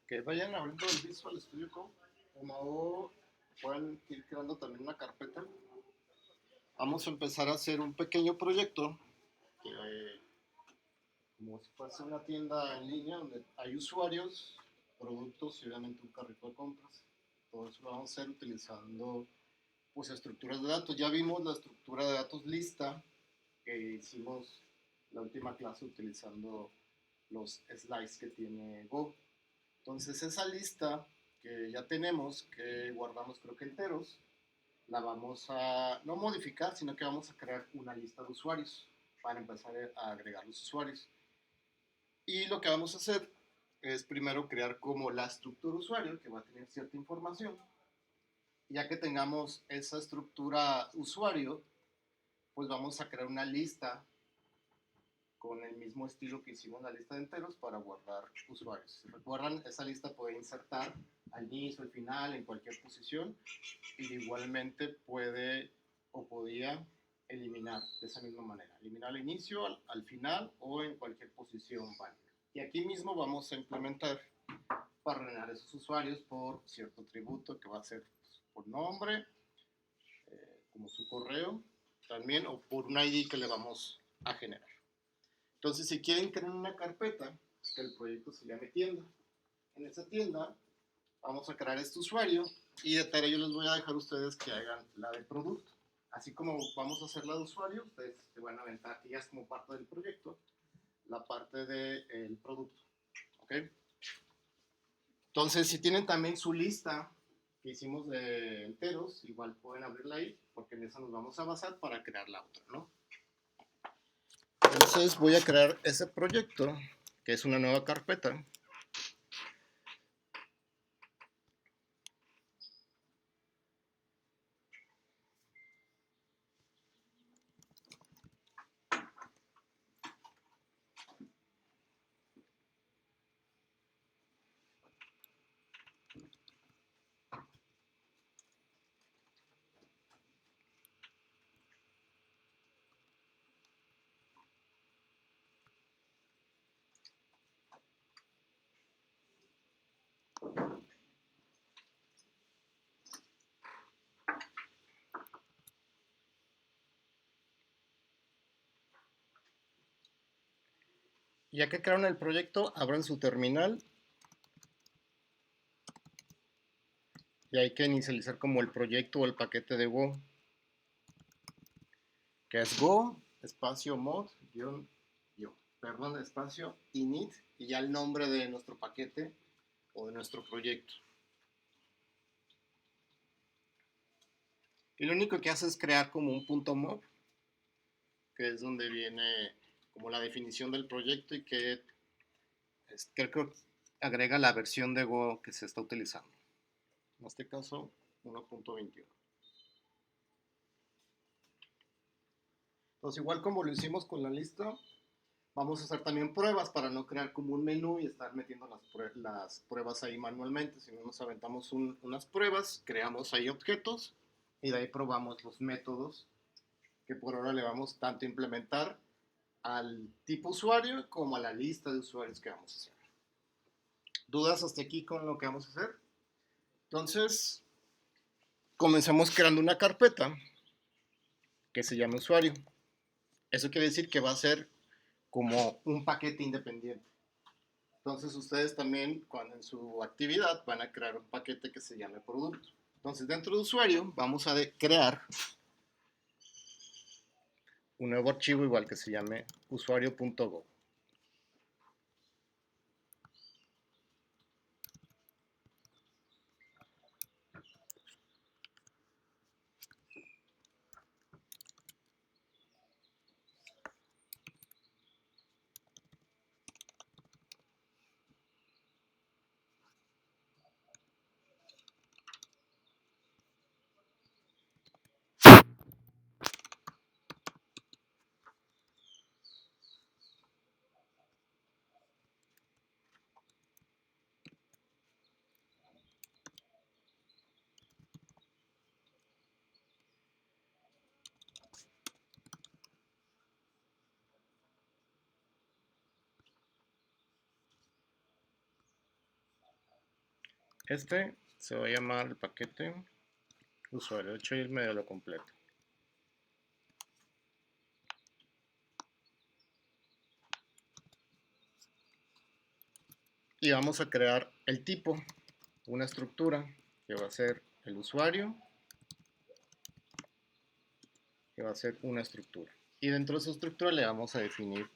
que vayan abriendo el Visual Studio Code, como pueden ir creando también una carpeta. Vamos a empezar a hacer un pequeño proyecto que, como si fuese una tienda en línea donde hay usuarios, productos y obviamente un carrito de compras. Todo eso lo vamos a hacer utilizando pues estructuras de datos. Ya vimos la estructura de datos lista que hicimos la última clase utilizando los slides que tiene Go. Entonces esa lista que ya tenemos, que guardamos creo que enteros, la vamos a no modificar, sino que vamos a crear una lista de usuarios para empezar a agregar los usuarios. Y lo que vamos a hacer es primero crear como la estructura usuario, que va a tener cierta información. Ya que tengamos esa estructura usuario, pues vamos a crear una lista con el mismo estilo que hicimos la lista de enteros para guardar usuarios. Si recuerdan, esa lista puede insertar al inicio, al final, en cualquier posición, y igualmente puede o podía eliminar de esa misma manera. Eliminar al inicio, al final o en cualquier posición válida. Y aquí mismo vamos a implementar para ordenar esos usuarios por cierto atributo que va a ser por nombre, como su correo también, o por un ID que le vamos a generar. Entonces, si quieren crear una carpeta, que el proyecto se llame tienda, en esa tienda vamos a crear este usuario y de tarea yo les voy a dejar a ustedes que hagan la de producto. Así como vamos a hacer la de usuario, ustedes se van a aventar, y ya es como parte del proyecto, la parte del producto. ¿Ok? Entonces, si tienen también su lista que hicimos de enteros, igual pueden abrirla ahí, porque en esa nos vamos a basar para crear la otra, ¿no? Entonces voy a crear ese proyecto, que es una nueva carpeta. Ya que crearon el proyecto, abran su terminal y hay que inicializar como el proyecto o el paquete de Go, que es Go, espacio mod, perdón, espacio init y ya el nombre de nuestro paquete o de nuestro proyecto. Y lo único que hace es crear como un punto mob, que es donde viene como la definición del proyecto y que creo que agrega la versión de Go que se está utilizando. En este caso, 1.21. Entonces, igual como lo hicimos con la lista, vamos a hacer también pruebas para no crear como un menú y estar metiendo las pruebas ahí manualmente. Si no nos aventamos unas pruebas, creamos ahí objetos y de ahí probamos los métodos que por ahora le vamos tanto a implementar al tipo usuario como a la lista de usuarios que vamos a hacer. ¿Dudas hasta aquí con lo que vamos a hacer? Entonces, comenzamos creando una carpeta que se llama usuario. Eso quiere decir que va a ser como un paquete independiente. Entonces ustedes también cuando en su actividad van a crear un paquete que se llame producto. Entonces dentro de usuario vamos a crear un nuevo archivo igual que se llame usuario.go. Este se va a llamar el paquete usuario. De hecho, y medio lo completo. Y vamos a crear el tipo, una estructura que va a ser el usuario, que va a ser una estructura. Y dentro de esa estructura le vamos a definir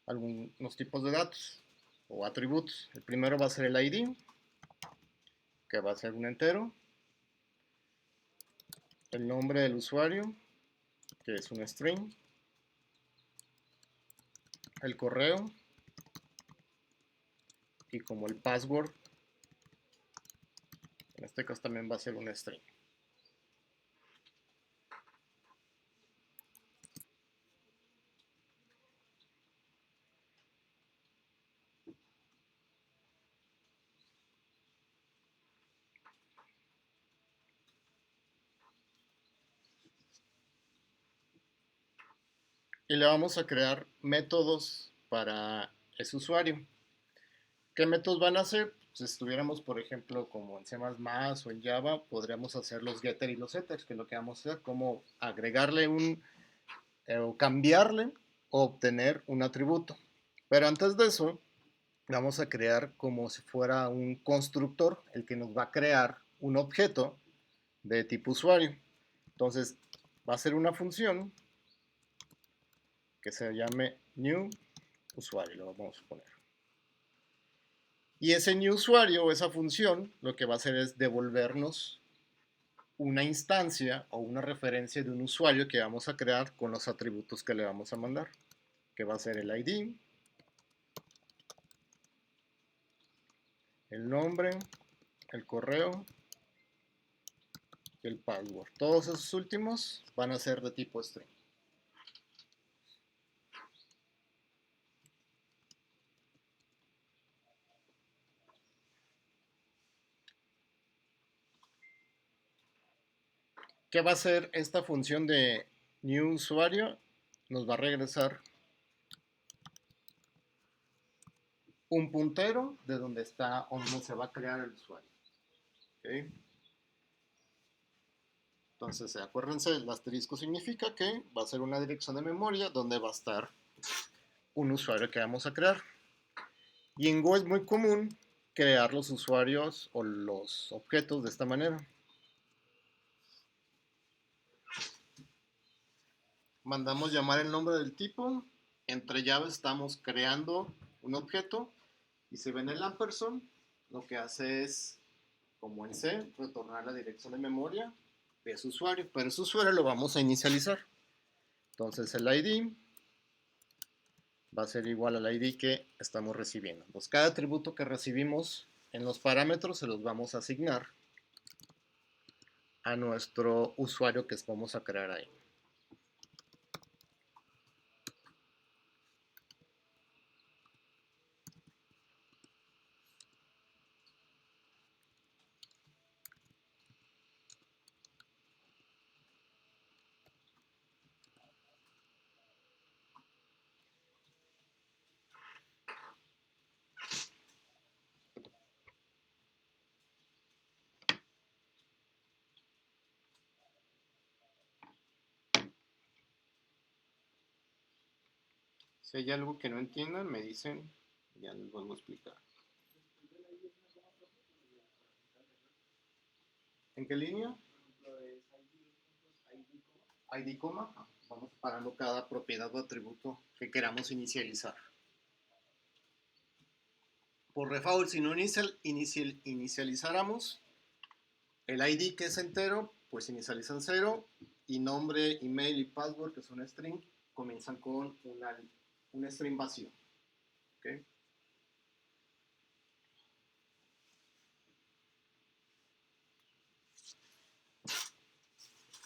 algunos tipos de datos o atributos. El primero va a ser el ID, que va a ser un entero. El nombre del usuario, que es un string. El correo. Y como el password, en este caso también va a ser un string. Y le vamos a crear métodos para ese usuario. ¿Qué métodos van a ser? Si estuviéramos, por ejemplo, como en C++ o en Java, podríamos hacer los getter y los setters, que es lo que vamos a hacer, como agregarle o cambiarle o obtener un atributo. Pero antes de eso, vamos a crear como si fuera un constructor, el que nos va a crear un objeto de tipo usuario. Entonces, va a ser una función que se llame new usuario, lo vamos a poner. Y ese new usuario o esa función lo que va a hacer es devolvernos una instancia o una referencia de un usuario que vamos a crear con los atributos que le vamos a mandar, que va a ser el ID, el nombre, el correo y el password. Todos esos últimos van a ser de tipo string. ¿Qué va a hacer esta función de new usuario? Nos va a regresar un puntero de donde está o donde se va a crear el usuario. ¿Okay? Entonces, acuérdense, el asterisco significa que va a ser una dirección de memoria donde va a estar un usuario que vamos a crear. Y en Go es muy común crear los usuarios o los objetos de esta manera. Mandamos llamar el nombre del tipo. Entre llaves estamos creando un objeto. Y si ven el ampersand, lo que hace es, como en C, retornar la dirección de memoria de ese usuario. Pero ese usuario lo vamos a inicializar. Entonces el ID va a ser igual al ID que estamos recibiendo. Entonces cada atributo que recibimos en los parámetros se los vamos a asignar a nuestro usuario que vamos a crear ahí. Si hay algo que no entiendan, me dicen, ya les vuelvo a explicar. ¿En qué línea? ID, vamos separando cada propiedad o atributo que queramos inicializar. Por default, si no inicializáramos, el ID que es entero, pues inicializa en 0, y nombre, email y password, que son string, comienzan con un string vacío. ¿Okay?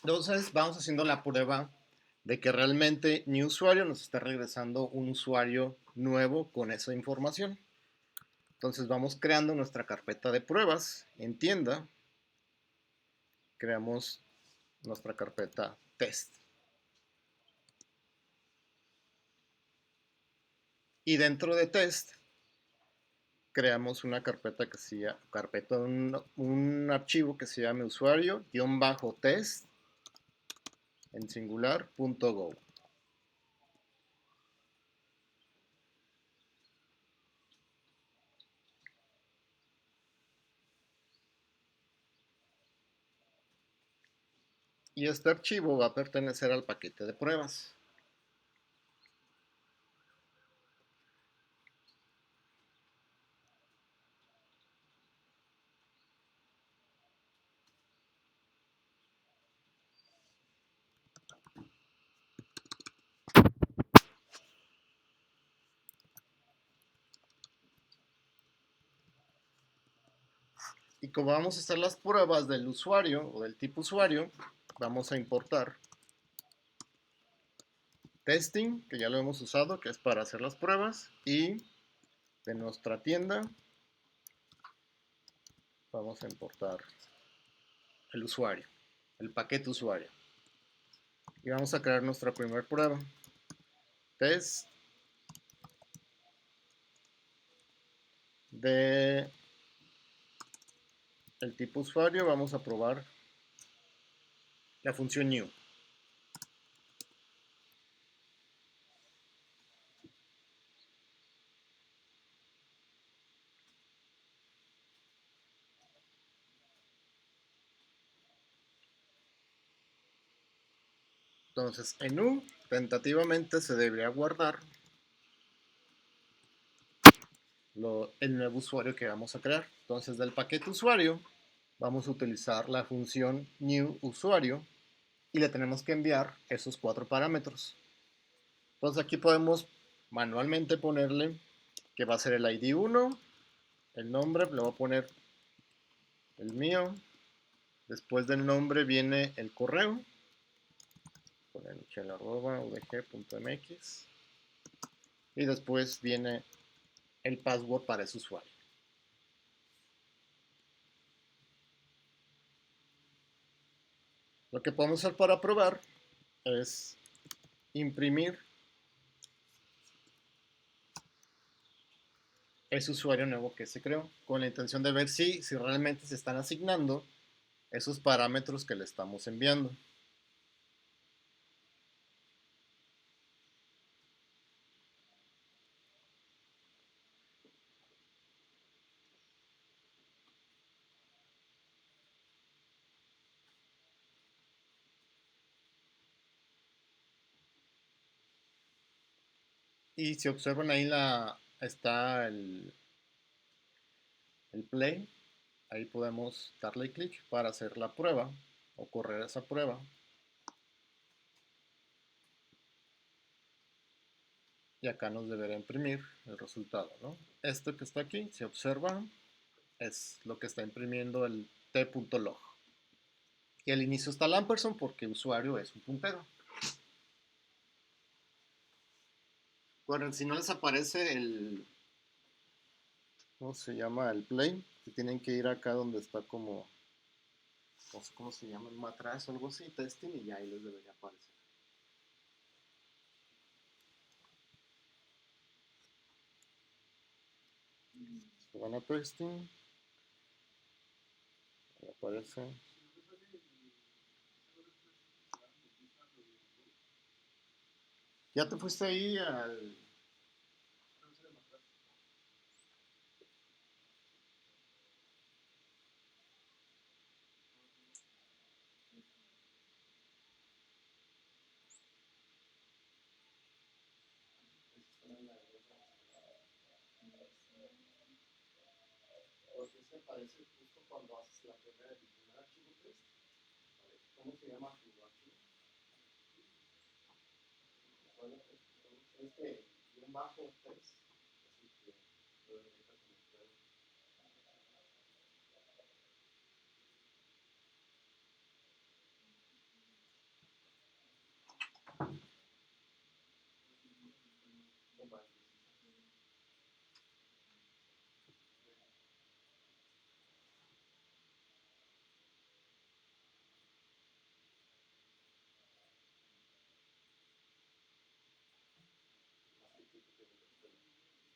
Entonces vamos haciendo la prueba de que realmente mi usuario nos está regresando un usuario nuevo con esa información. Entonces vamos creando nuestra carpeta de pruebas en tienda. Creamos nuestra carpeta test. Y dentro de test creamos una carpeta que se llama, un archivo que se llame usuario-test en singular.go. Y este archivo va a pertenecer al paquete de pruebas. Y como vamos a hacer las pruebas del usuario o del tipo usuario, vamos a importar testing, que ya lo hemos usado, que es para hacer las pruebas, y de nuestra tienda vamos a importar el usuario, el paquete usuario. Y vamos a crear nuestra primera prueba. Test de el tipo usuario, vamos a probar la función new. Entonces, en U, tentativamente se debería guardar el nuevo usuario que vamos a crear. Entonces, del paquete usuario, vamos a utilizar la función new usuario y le tenemos que enviar esos 4 parámetros. Entonces, aquí podemos manualmente ponerle que va a ser el ID 1, el nombre, le voy a poner el mío. Después del nombre viene el correo, poner michel@udg.mx, y después viene el password para ese usuario. Lo que podemos hacer para probar es imprimir ese usuario nuevo que se creó, con la intención de ver si realmente se están asignando esos parámetros que le estamos enviando. Y si observan ahí está el play, ahí podemos darle clic para hacer la prueba o correr esa prueba. Y acá nos deberá imprimir el resultado, ¿no? Esto que está aquí, si observan, es lo que está imprimiendo el t.log. Y al inicio está el ampersand porque usuario es un puntero. Bueno, si no les aparece ¿cómo se llama? El play, que tienen que ir acá donde está como, no sé cómo se llama, un matraz o algo así, testing, y ya ahí les debería aparecer. Se van a testing, ahí aparece. Ya te fuiste ahí al... Porque se aparece justo cuando haces el primer archivo test. ¿Cómo se llama tu archivo? Este, un bajo test. Así que lo detecta como prueba.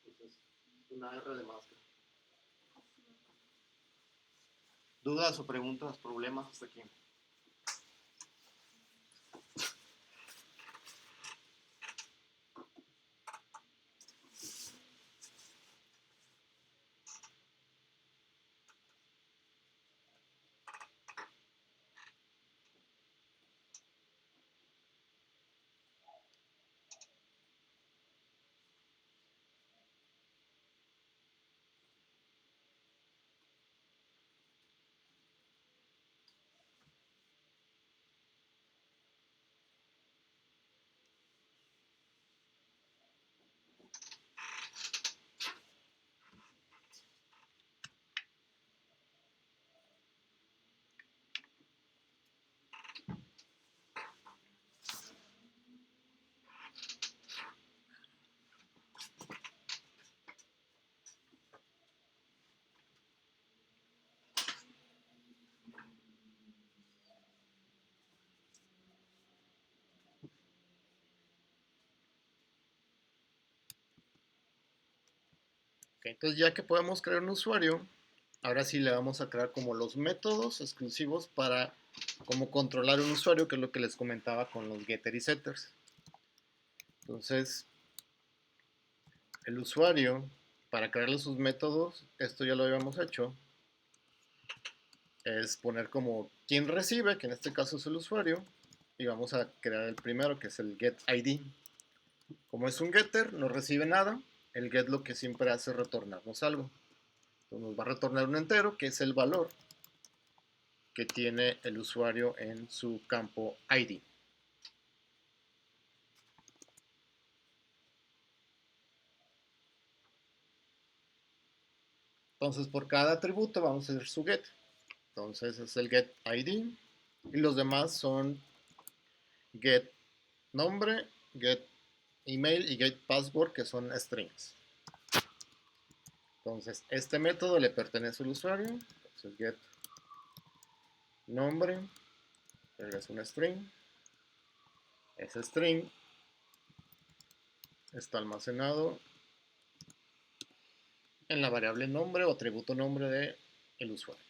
Entonces, una R de máscara. ¿Dudas o preguntas, problemas hasta aquí? Ok, entonces ya que podemos crear un usuario, ahora sí le vamos a crear como los métodos exclusivos para como controlar un usuario, que es lo que les comentaba con los getter y setters. Entonces, el usuario, para crearle sus métodos, esto ya lo habíamos hecho, es poner como quien recibe, que en este caso es el usuario, y vamos a crear el primero, que es el get ID. Como es un getter, no recibe nada, el get lo que siempre hace es retornarnos algo. Entonces nos va a retornar un entero, que es el valor que tiene el usuario en su campo ID. Entonces por cada atributo vamos a hacer su get. Entonces es el get ID y los demás son get nombre, get email y get password, que son strings. Entonces este método le pertenece al usuario. Entonces get nombre es un string. Ese string está almacenado en la variable nombre o atributo nombre de el usuario.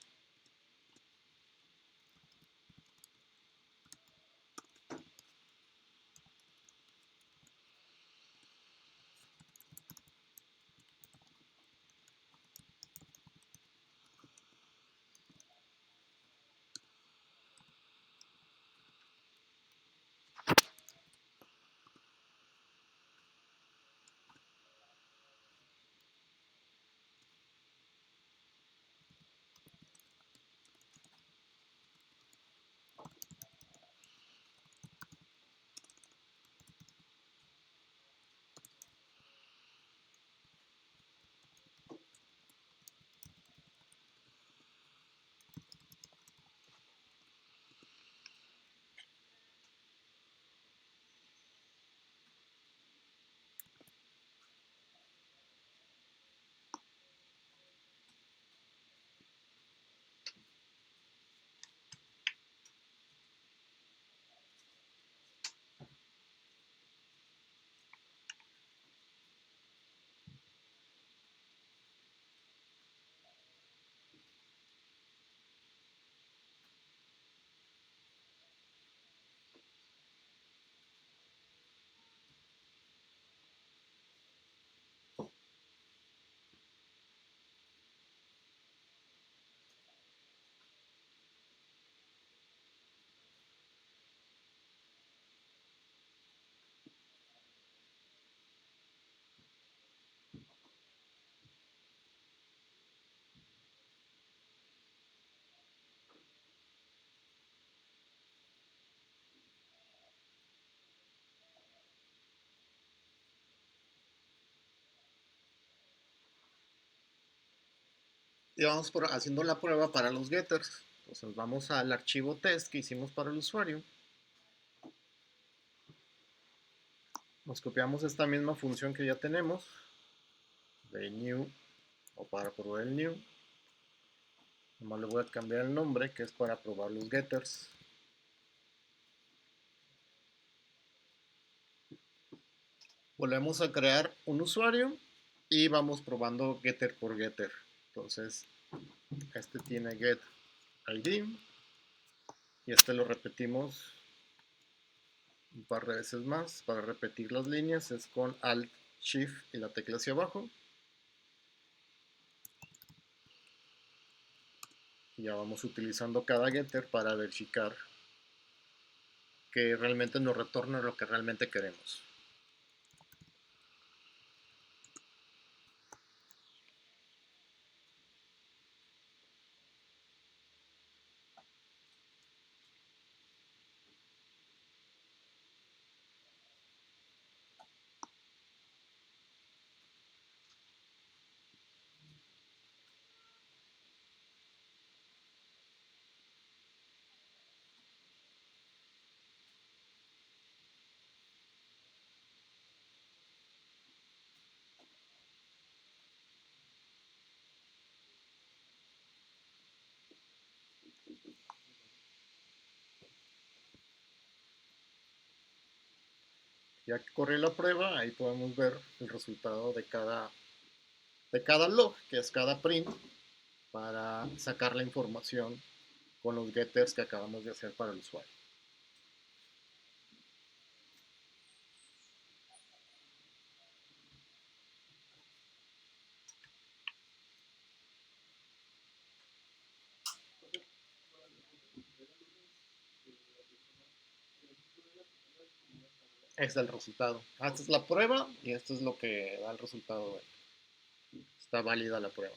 Y vamos haciendo la prueba para los getters. Entonces vamos al archivo test que hicimos para el usuario. Nos copiamos esta misma función que ya tenemos de new o para probar el new. Nomás le voy a cambiar el nombre, que es para probar los getters. Volvemos a crear un usuario y vamos probando getter por getter. Entonces este tiene get ID, y este lo repetimos un par de veces más. Para repetir las líneas es con Alt, Shift y la tecla hacia abajo. Y ya vamos utilizando cada getter para verificar que realmente nos retorne lo que realmente queremos. Ya que corrí la prueba, ahí podemos ver el resultado de cada log, que es cada print, para sacar la información con los getters que acabamos de hacer para el usuario. Este es el resultado. Esta es la prueba y esto es lo que da el resultado. Está válida la prueba.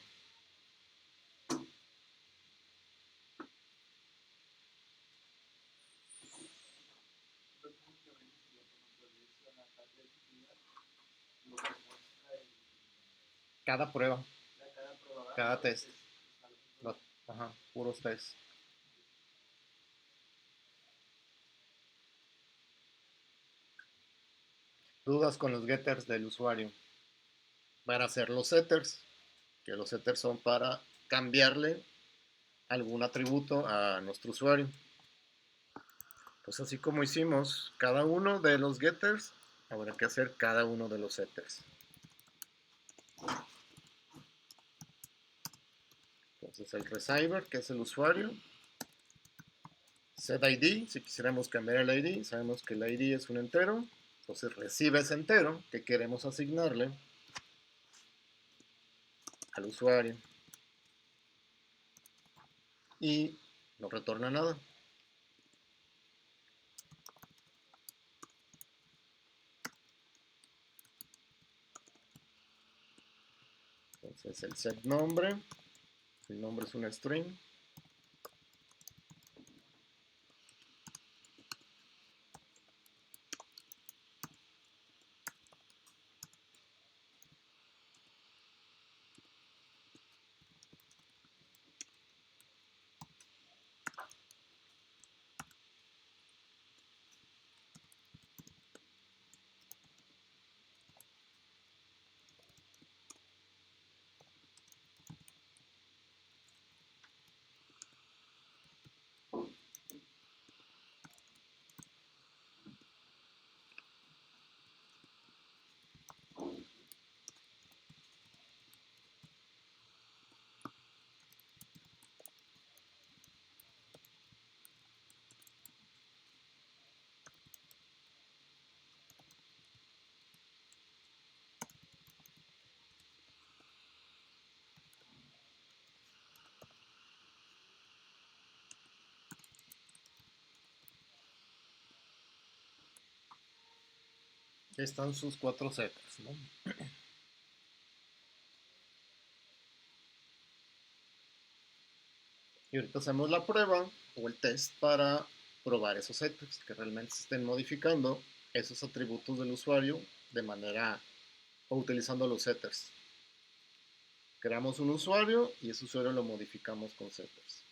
Cada prueba, cada test. Ajá, puros test. Dudas con los getters del usuario. Para hacer los setters, que los setters son para cambiarle algún atributo a nuestro usuario. Pues así como hicimos cada uno de los getters, habrá que hacer cada uno de los setters. Entonces el receiver, que es el usuario, setID, si quisiéramos cambiar el ID, sabemos que el ID es un entero, entonces recibe ese entero que queremos asignarle al usuario y no retorna nada. Entonces el set nombre, el nombre es un string. Aquí están sus 4 setters, ¿no? Y ahorita hacemos la prueba o el test para probar esos setters, que realmente se estén modificando esos atributos del usuario de manera o utilizando los setters. Creamos un usuario y ese usuario lo modificamos con setters.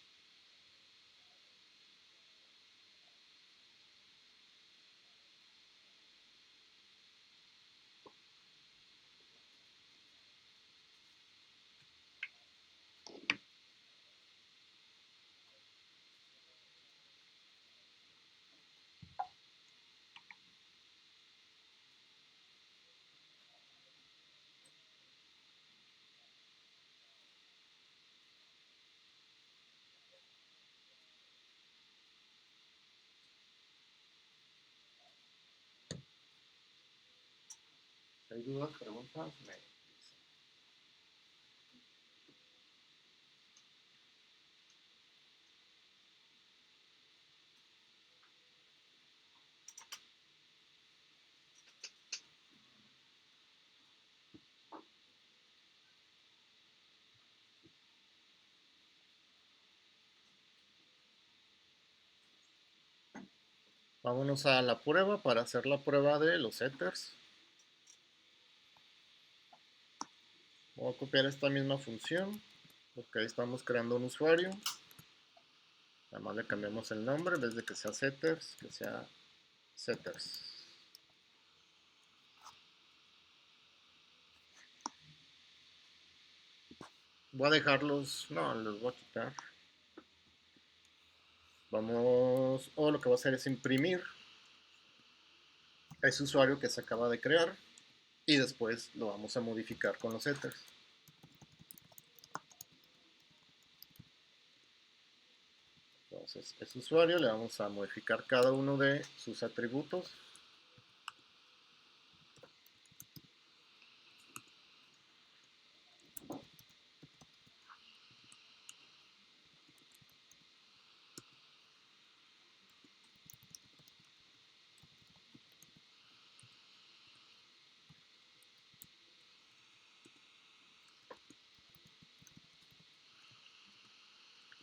hay dudas, preguntas, me dicen. Vámonos a la prueba para hacer la prueba de los setters. Voy a copiar esta misma función porque ahí estamos creando un usuario. Además le cambiamos el nombre, en vez de que sea setters, que sea setters. Voy a dejarlos, no, los voy a quitar. Vamos, o lo que voy a hacer es imprimir ese usuario que se acaba de crear y después lo vamos a modificar con los setters. Entonces, ese usuario le vamos a modificar cada uno de sus atributos.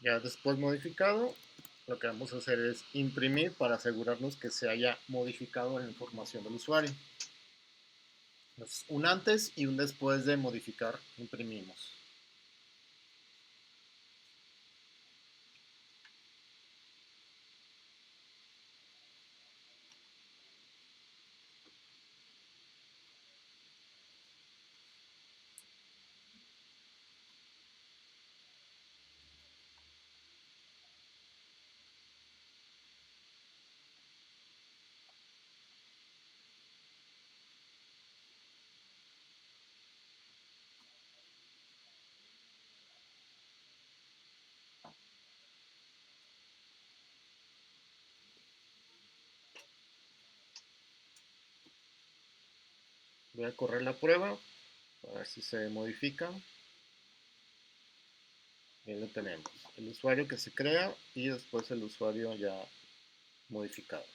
Ya después modificado, lo que vamos a hacer es imprimir para asegurarnos que se haya modificado la información del usuario. Entonces, un antes y un después de modificar, imprimimos. Voy a correr la prueba a ver si se modifica. Ahí lo tenemos. El usuario que se crea y después el usuario ya modificado.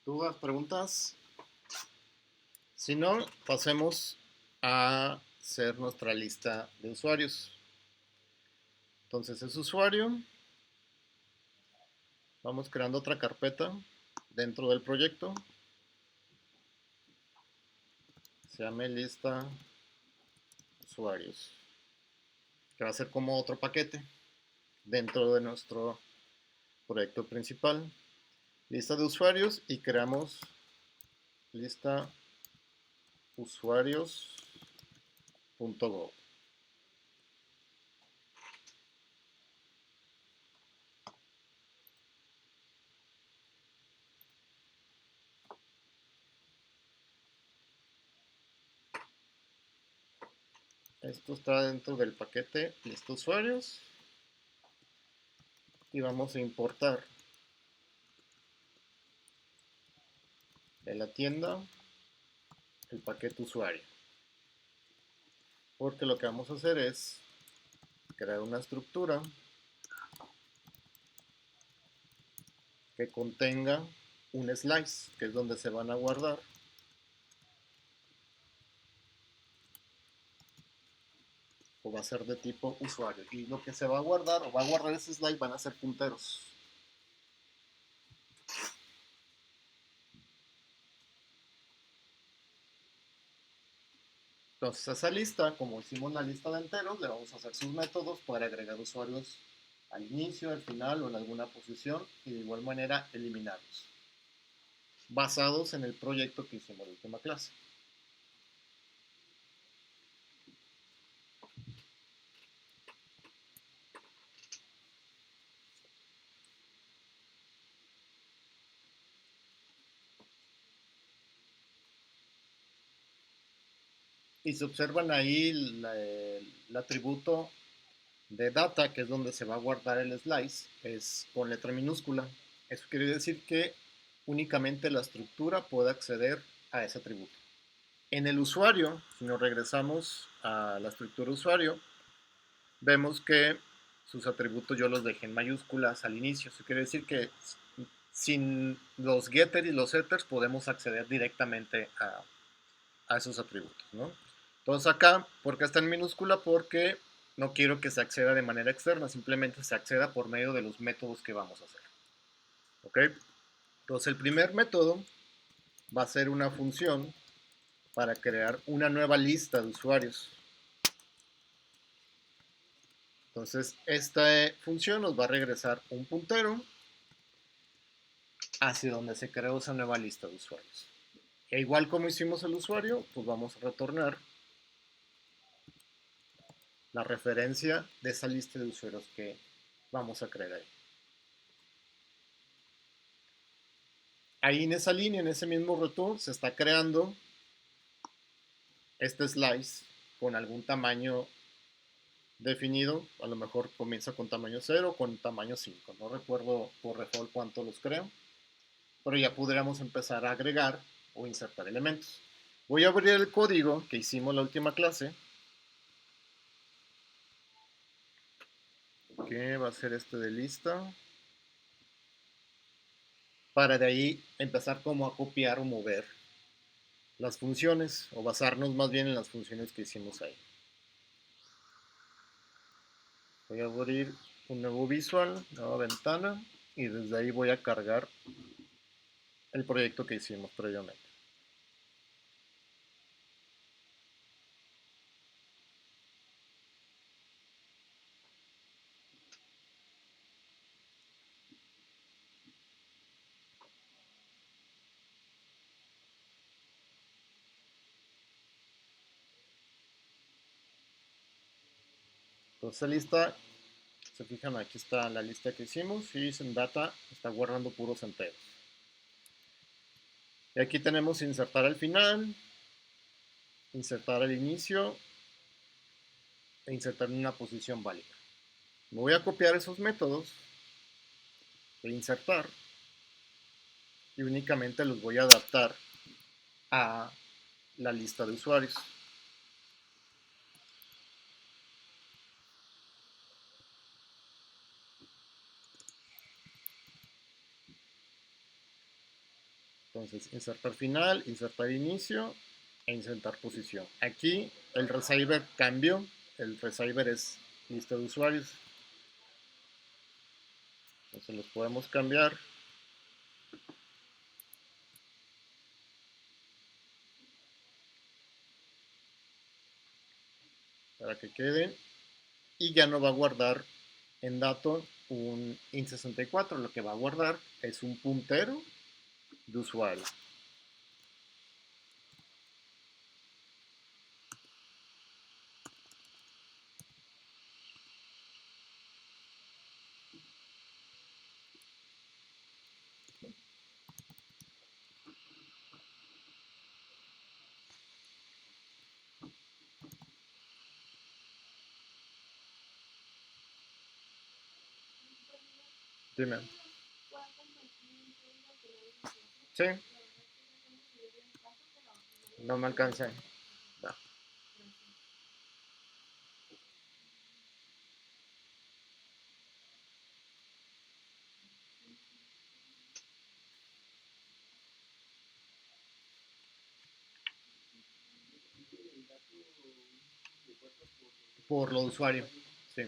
¿Dudas, preguntas? Si no, pasemos a hacer nuestra lista de usuarios. Entonces es usuario. Vamos creando otra carpeta dentro del proyecto. Se llame lista usuarios. Que va a ser como otro paquete dentro de nuestro proyecto principal. Lista de usuarios y creamos lista usuarios.go. Esto está dentro del paquete lista usuarios y vamos a importar de la tienda el paquete usuario, porque lo que vamos a hacer es crear una estructura que contenga un slice, que es donde se van a guardar o va a ser de tipo usuario, y lo que se va a guardar o va a guardar ese slice van a ser punteros. Entonces a esa lista, como hicimos la lista de enteros, le vamos a hacer sus métodos para agregar usuarios al inicio, al final o en alguna posición, y de igual manera eliminarlos, basados en el proyecto que hicimos en la última clase. Y se observan ahí el atributo de data, que es donde se va a guardar el slice, es con letra minúscula. Eso quiere decir que únicamente la estructura puede acceder a ese atributo. En el usuario, si nos regresamos a la estructura usuario, vemos que sus atributos yo los dejé en mayúsculas al inicio. Eso quiere decir que sin los getters y los setters podemos acceder directamente a esos atributos, ¿no? Entonces acá, ¿por qué está en minúscula? Porque no quiero que se acceda de manera externa, simplemente se acceda por medio de los métodos que vamos a hacer. ¿Ok? Entonces el primer método va a ser una función para crear una nueva lista de usuarios. Entonces esta función nos va a regresar un puntero hacia donde se creó esa nueva lista de usuarios. E igual como hicimos el usuario, pues vamos a retornar la referencia de esa lista de usuarios que vamos a crear ahí. Ahí en esa línea, en ese mismo return, se está creando este slice con algún tamaño definido. A lo mejor comienza con tamaño 0 con tamaño 5. No recuerdo por default cuánto los creo, pero ya podríamos empezar a agregar o insertar elementos. Voy a abrir el código que hicimos en la última clase, que va a ser este de lista, para de ahí empezar como a copiar o mover las funciones, o basarnos más bien en las funciones que hicimos ahí. Voy a abrir un nuevo visual, nueva ventana, y desde ahí voy a cargar el proyecto que hicimos previamente. Entonces esta lista, se fijan, aquí está la lista que hicimos y en data está guardando puros enteros. Y aquí tenemos insertar al final, insertar al inicio e insertar en una posición válida. Me voy a copiar esos métodos de insertar y únicamente los voy a adaptar a la lista de usuarios. Entonces, insertar final, insertar inicio e insertar posición. Aquí el receiver cambió. El receiver es lista de usuarios. Entonces los podemos cambiar para que quede. Y ya no va a guardar en dato un int64. Lo que va a guardar es un puntero de usuario. Dime. Sí, no me alcanza. No. Por lo usuario. Sí.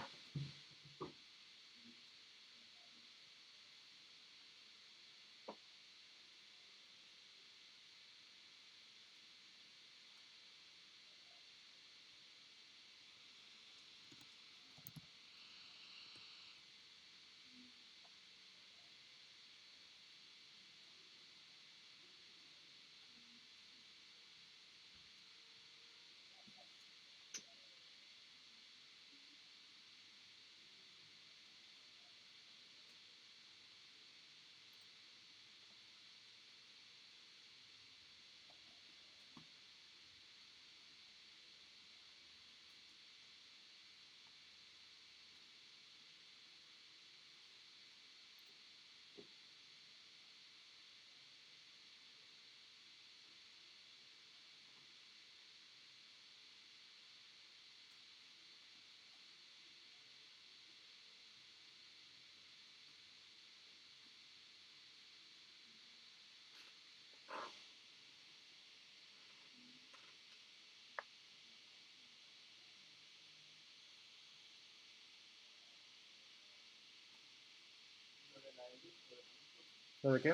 ¿Lo de qué?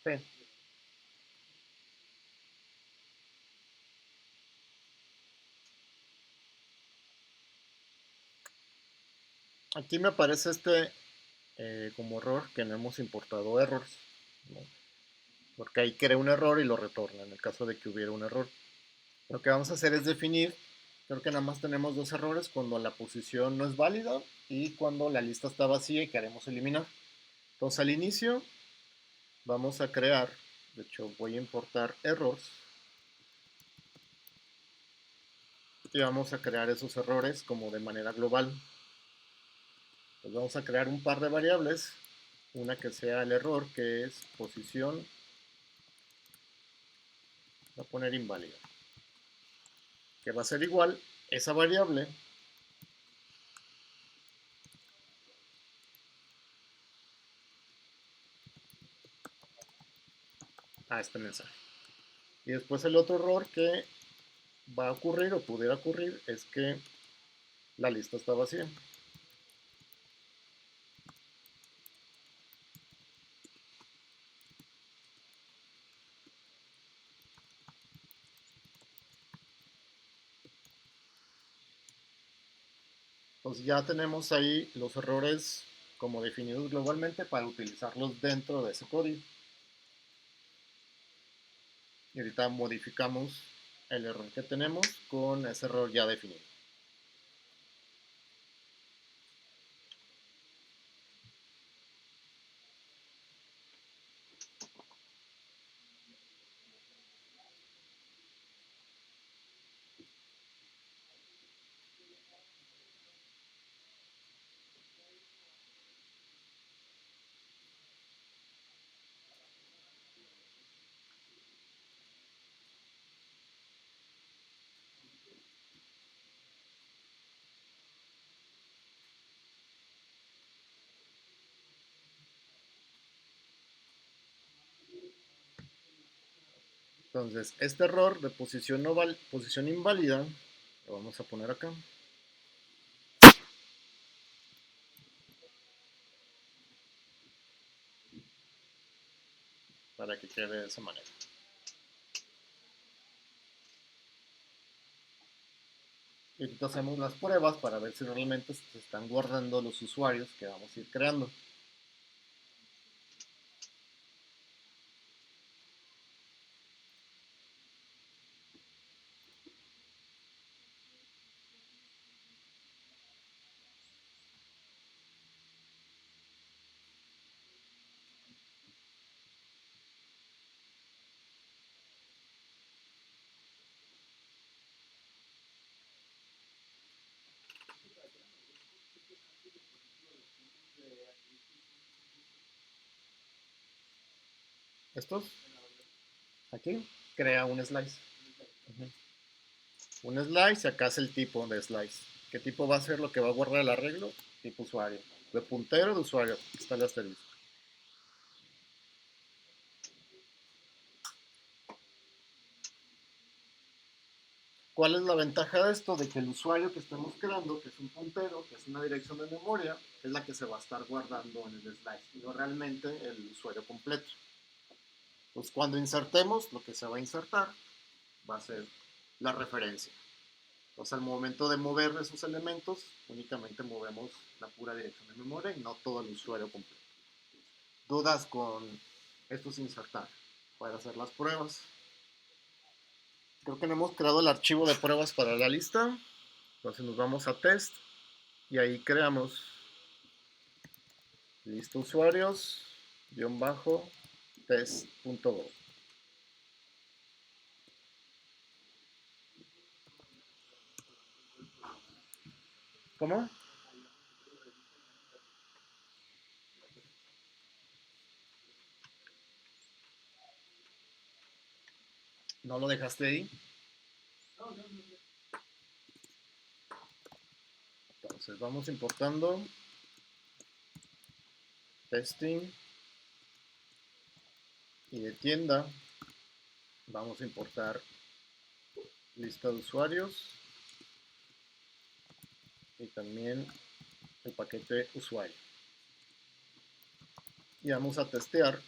Sí. Aquí me aparece como error que no hemos importado errors, ¿no? Porque ahí crea un error y lo retorna en el caso de que hubiera un error. Lo que vamos a hacer es definir, creo que nada más tenemos dos errores, cuando la posición no es válida y cuando la lista está vacía y queremos eliminar. Entonces al inicio vamos a crear, de hecho voy a importar errors y vamos a crear esos errores como de manera global. Pues vamos a crear un par de variables, una que sea el error, que es posición, voy a poner inválida, que va a ser igual esa variable a este mensaje. Y después el otro error que va a ocurrir o pudiera ocurrir es que la lista está vacía. Entonces ya tenemos ahí los errores como definidos globalmente para utilizarlos dentro de ese código. Y ahorita modificamos el error que tenemos con ese error ya definido. Entonces, este error de posición inválida, lo vamos a poner acá. Para que quede de esa manera. Y ahorita hacemos las pruebas para ver si realmente se están guardando los usuarios que vamos a ir creando. Estos, aquí, crea un slice. Un slice y acá es el tipo de slice. ¿Qué tipo va a ser lo que va a guardar el arreglo? Tipo usuario. De puntero de usuario. Aquí está el asterisco. ¿Cuál es la ventaja de esto? De que el usuario que estamos creando, que es un puntero, que es una dirección de memoria, es la que se va a estar guardando en el slice, no realmente el usuario completo. Pues cuando insertemos, lo que se va a insertar va a ser la referencia. Entonces al momento de mover esos elementos, únicamente movemos la pura dirección de memoria y no todo el usuario completo. ¿Dudas con estos insertar para hacer las pruebas? Creo que no hemos creado el archivo de pruebas para la lista. Entonces nos vamos a test y ahí creamos lista usuarios test.go. ¿Cómo? ¿No lo dejaste ahí? Entonces vamos importando testing y de tienda vamos a importar lista de usuarios y también el paquete usuario. Y vamos a testear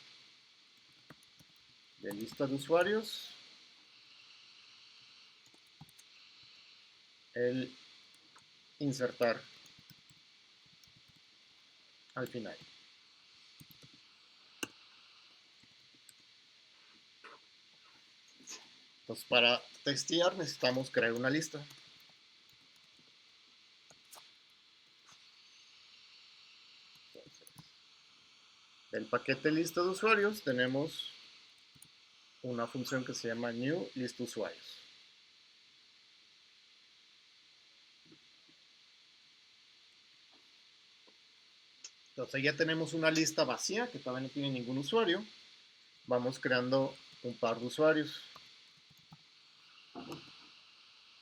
de lista de usuarios el insertar al final. Entonces para testear necesitamos crear una lista. Entonces, del paquete lista de usuarios tenemos una función que se llama new lista usuarios. Entonces ya tenemos una lista vacía que todavía no tiene ningún usuario. Vamos creando un par de usuarios.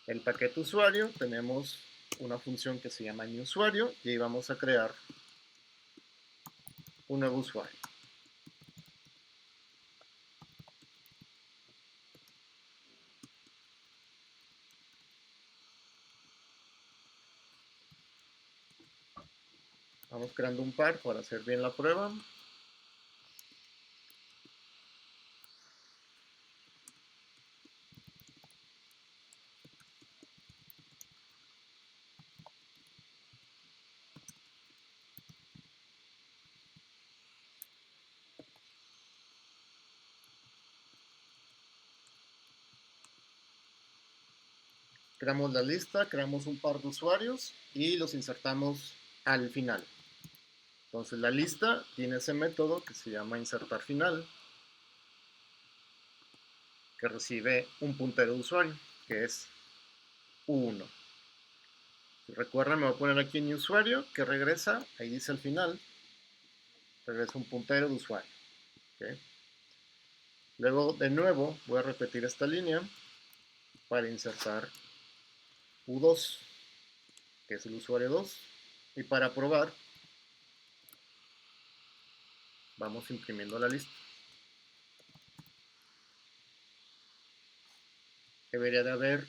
El paquete usuario tenemos una función que se llama new usuario y ahí vamos a crear un nuevo usuario. Vamos creando un par para hacer bien la prueba. Creamos la lista, creamos un par de usuarios y los insertamos al final. Entonces la lista tiene ese método que se llama insertar final, que recibe un puntero de usuario, que es 1. Si recuerdan, me voy a poner aquí en usuario, que regresa, ahí dice al final, regresa un puntero de usuario. ¿Okay? Luego, de nuevo, voy a repetir esta línea para insertar U2, que es el usuario 2. Y para probar, vamos imprimiendo la lista. debería de haber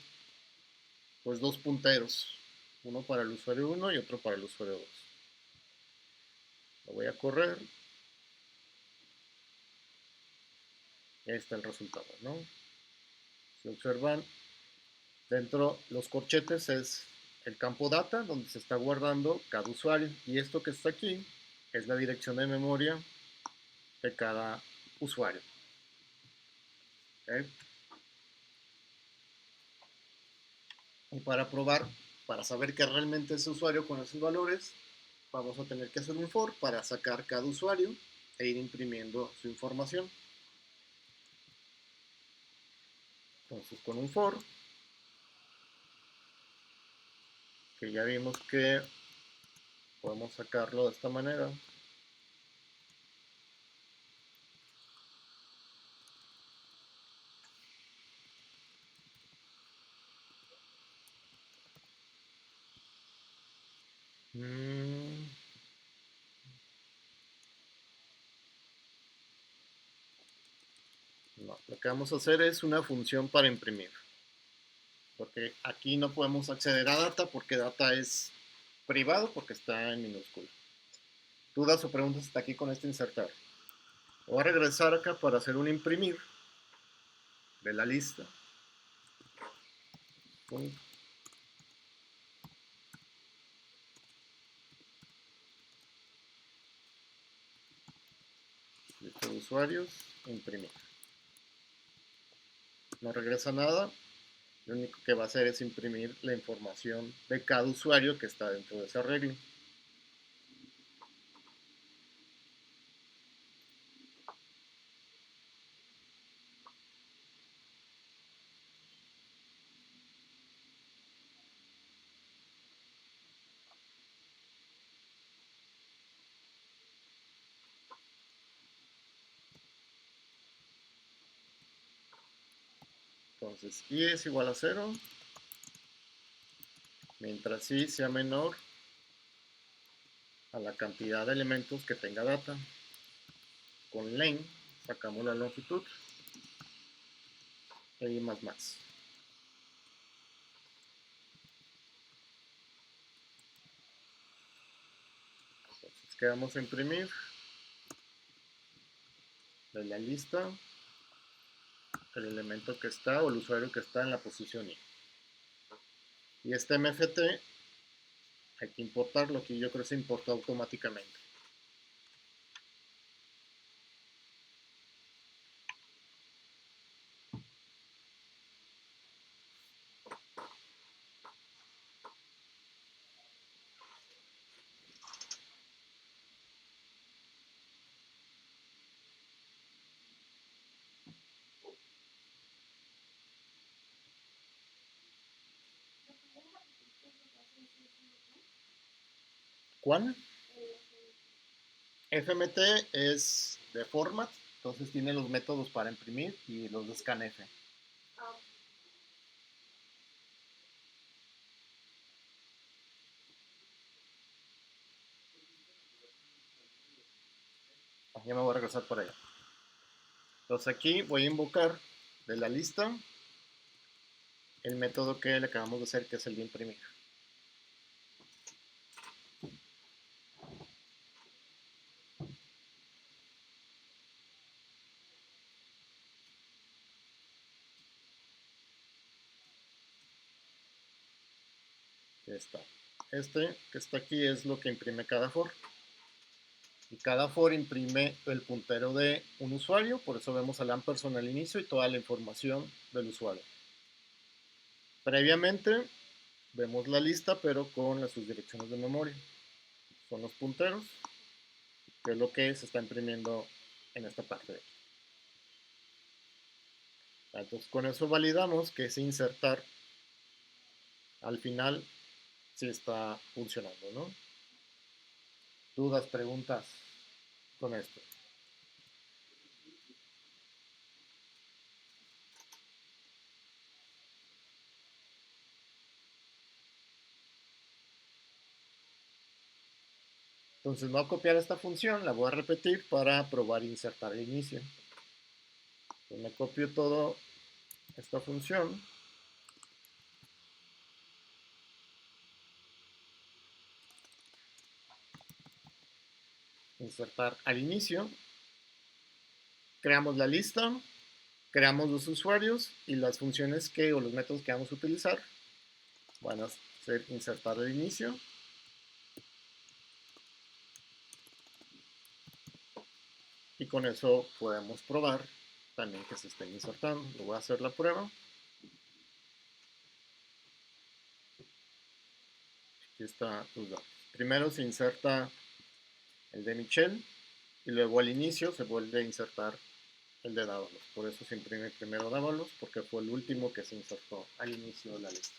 pues dos punteros, uno para el usuario 1 y otro para el usuario 2. Lo voy a correr. Ahí está el resultado, ¿no? Si observan, dentro los corchetes es el campo data, donde se está guardando cada usuario. Y esto que está aquí es la dirección de memoria de cada usuario. ¿Okay? Y para probar, para saber que realmente ese usuario con esos valores, vamos a tener que hacer un for para sacar cada usuario e ir imprimiendo su información. Entonces con un for, que ya vimos que podemos sacarlo de esta manera. No, lo que vamos a hacer es una función para imprimir. Porque aquí no podemos acceder a data porque data es privado porque está en minúscula. Dudas o preguntas está aquí con este insertar. Voy a regresar acá para hacer un imprimir de la lista. Lista de usuarios, imprimir. No regresa nada. Lo único que va a hacer es imprimir la información de cada usuario que está dentro de ese arreglo. Entonces, i es igual a 0, mientras i sea menor a la cantidad de elementos que tenga data. Con len sacamos la longitud y más. Entonces que vamos a imprimir de la lista el elemento que está o el usuario que está en la posición i. Y este mft hay que importarlo, que yo creo que se importó automáticamente. ¿Cuál? FMT es de format, entonces tiene los métodos para imprimir y los de scanf. Ya me voy a regresar por allá. Entonces aquí voy a invocar de la lista el método que le acabamos de hacer, que es el de imprimir. Está. Este que está aquí es lo que imprime cada for. Y cada for imprime el puntero de un usuario, por eso vemos al ampersand al inicio y toda la información del usuario. Previamente vemos la lista, pero con las subdirecciones de memoria. Son los punteros, que es lo que se está imprimiendo en esta parte de aquí. Entonces con eso validamos que ese insertar al final sí está funcionando, ¿no? ¿Dudas, preguntas con esto? Entonces voy a copiar esta función, la voy a repetir para probar e insertar el inicio. Entonces me copio toda esta función insertar al inicio, creamos la lista, creamos los usuarios y las funciones que o los métodos que vamos a utilizar van a ser insertar al inicio, y con eso podemos probar también que se estén insertando. Lo voy a hacer la prueba. Aquí está los datos. Primero se inserta el de Michelle y luego al inicio se vuelve a insertar el de Dávalos. Por eso se imprime primero Dávalos, porque fue el último que se insertó al inicio de la lista.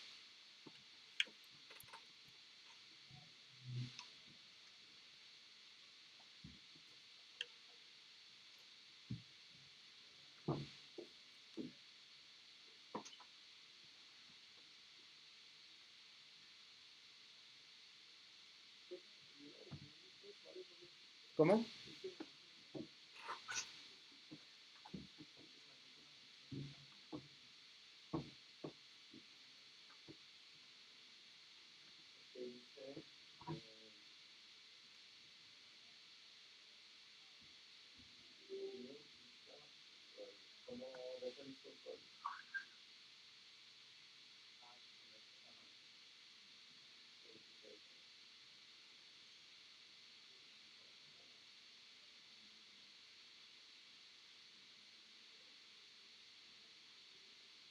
¿Cómo?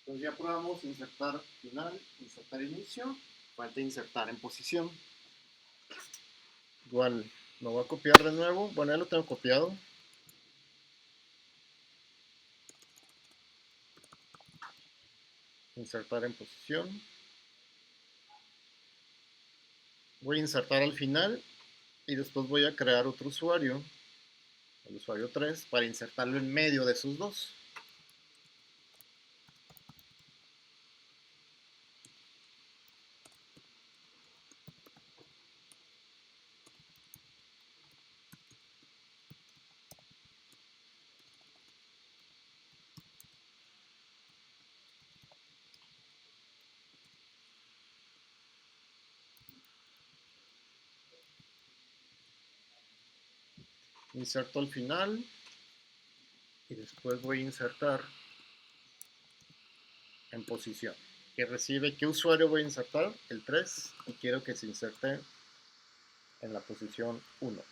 Entonces ya probamos insertar final, insertar inicio, falta insertar en posición. Igual lo voy a copiar de nuevo, bueno ya lo tengo copiado. Insertar en posición. Voy a insertar al final y después voy a crear otro usuario, el usuario 3, para insertarlo en medio de esos dos. Inserto al final y después voy a insertar en posición. Que recibe, ¿qué usuario voy a insertar? El 3, y quiero que se inserte en la posición 1.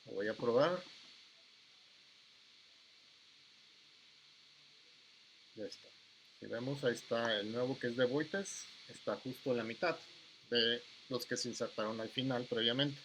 Lo voy a probar. Ya está. Si vemos, ahí está el nuevo que es de Voites, está justo en la mitad de los que se insertaron al final previamente.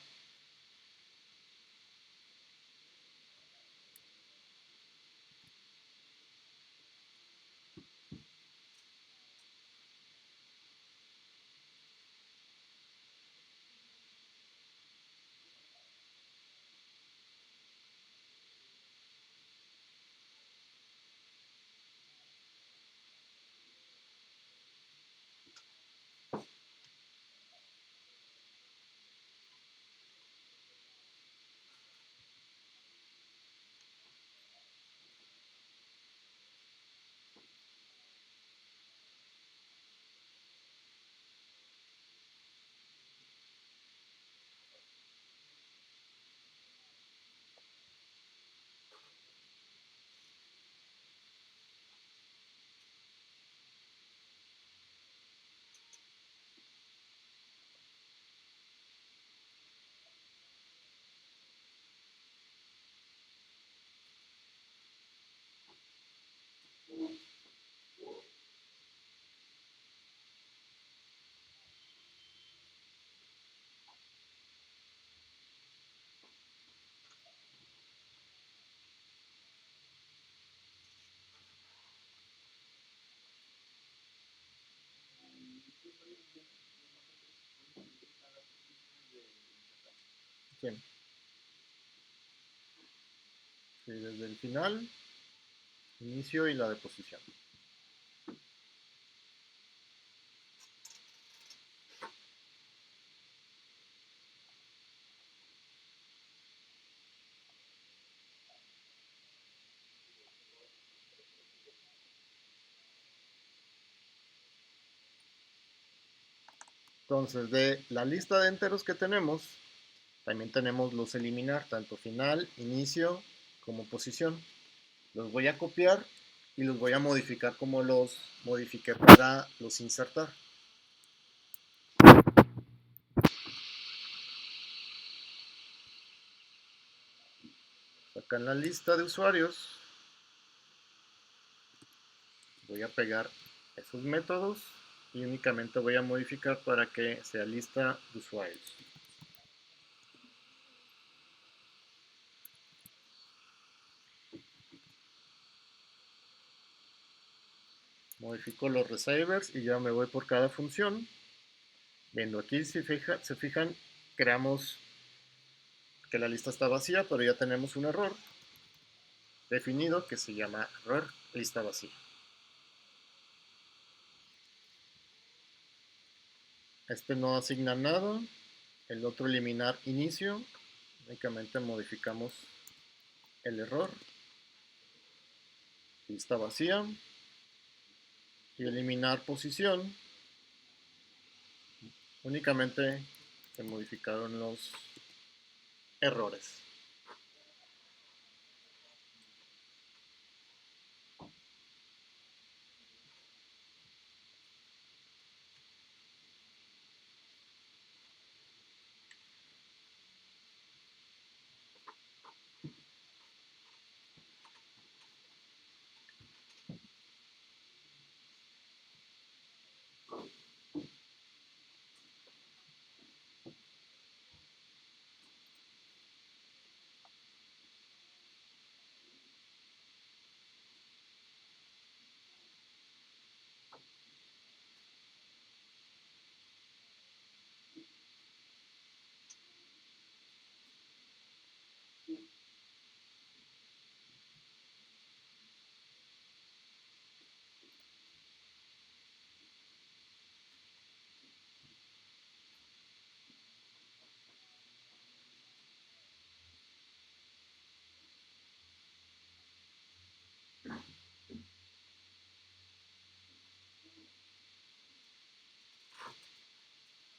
Bien. Sí, desde el final, inicio y la de posición. Entonces, de la lista de enteros que tenemos, también tenemos los eliminar, tanto final, inicio, como posición. Los voy a copiar y los voy a modificar como los modifiqué para los insertar. Acá en la lista de usuarios voy a pegar esos métodos y únicamente voy a modificar para que sea lista de usuarios. Modifico los receivers y ya me voy por cada función. Viendo aquí, si se fijan, creamos que la lista está vacía, pero ya tenemos un error definido que se llama error lista vacía. Este no asigna nada, el otro eliminar inicio, únicamente modificamos el error, lista vacía, y eliminar posición, únicamente se modificaron los errores.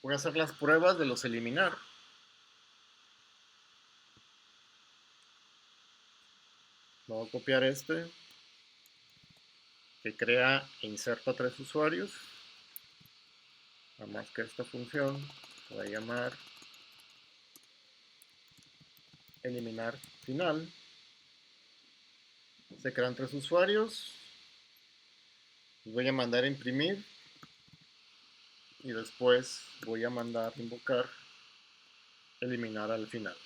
Voy a hacer las pruebas de los eliminar. Voy a copiar este, que crea e inserta 3 usuarios. Nada más que esta función se va a llamar eliminar final. Se crean 3 usuarios. Los voy a mandar a imprimir. Y después voy a mandar a invocar eliminar al final.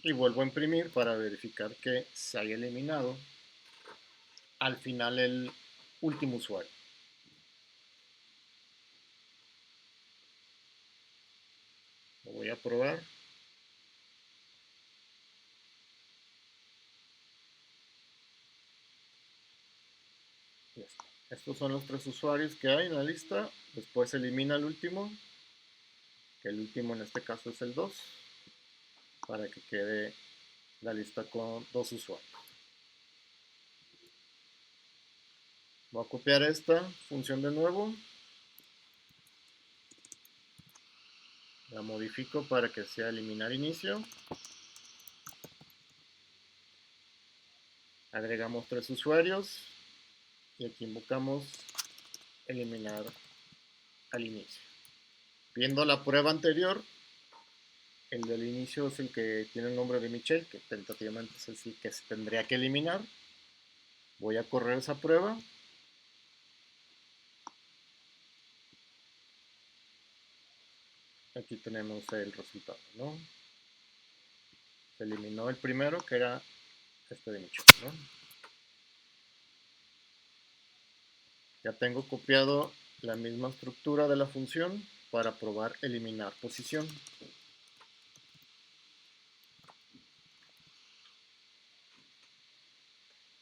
Y vuelvo a imprimir para verificar que se haya eliminado al final el último usuario. Lo voy a probar. Estos son los 3 usuarios que hay en la lista. Después elimina el último, que el último en este caso es el 2, para que quede la lista con 2 usuarios. Voy a copiar esta función de nuevo. La modifico para que sea eliminar inicio. Agregamos 3 usuarios. Y aquí invocamos eliminar al inicio. Viendo la prueba anterior, el del inicio es el que tiene el nombre de Michelle, que tentativamente es el que se tendría que eliminar. Voy a correr esa prueba. Aquí tenemos el resultado, ¿no? Se eliminó el primero, que era este de Michelle, ¿no? Ya tengo copiado la misma estructura de la función para probar eliminar posición.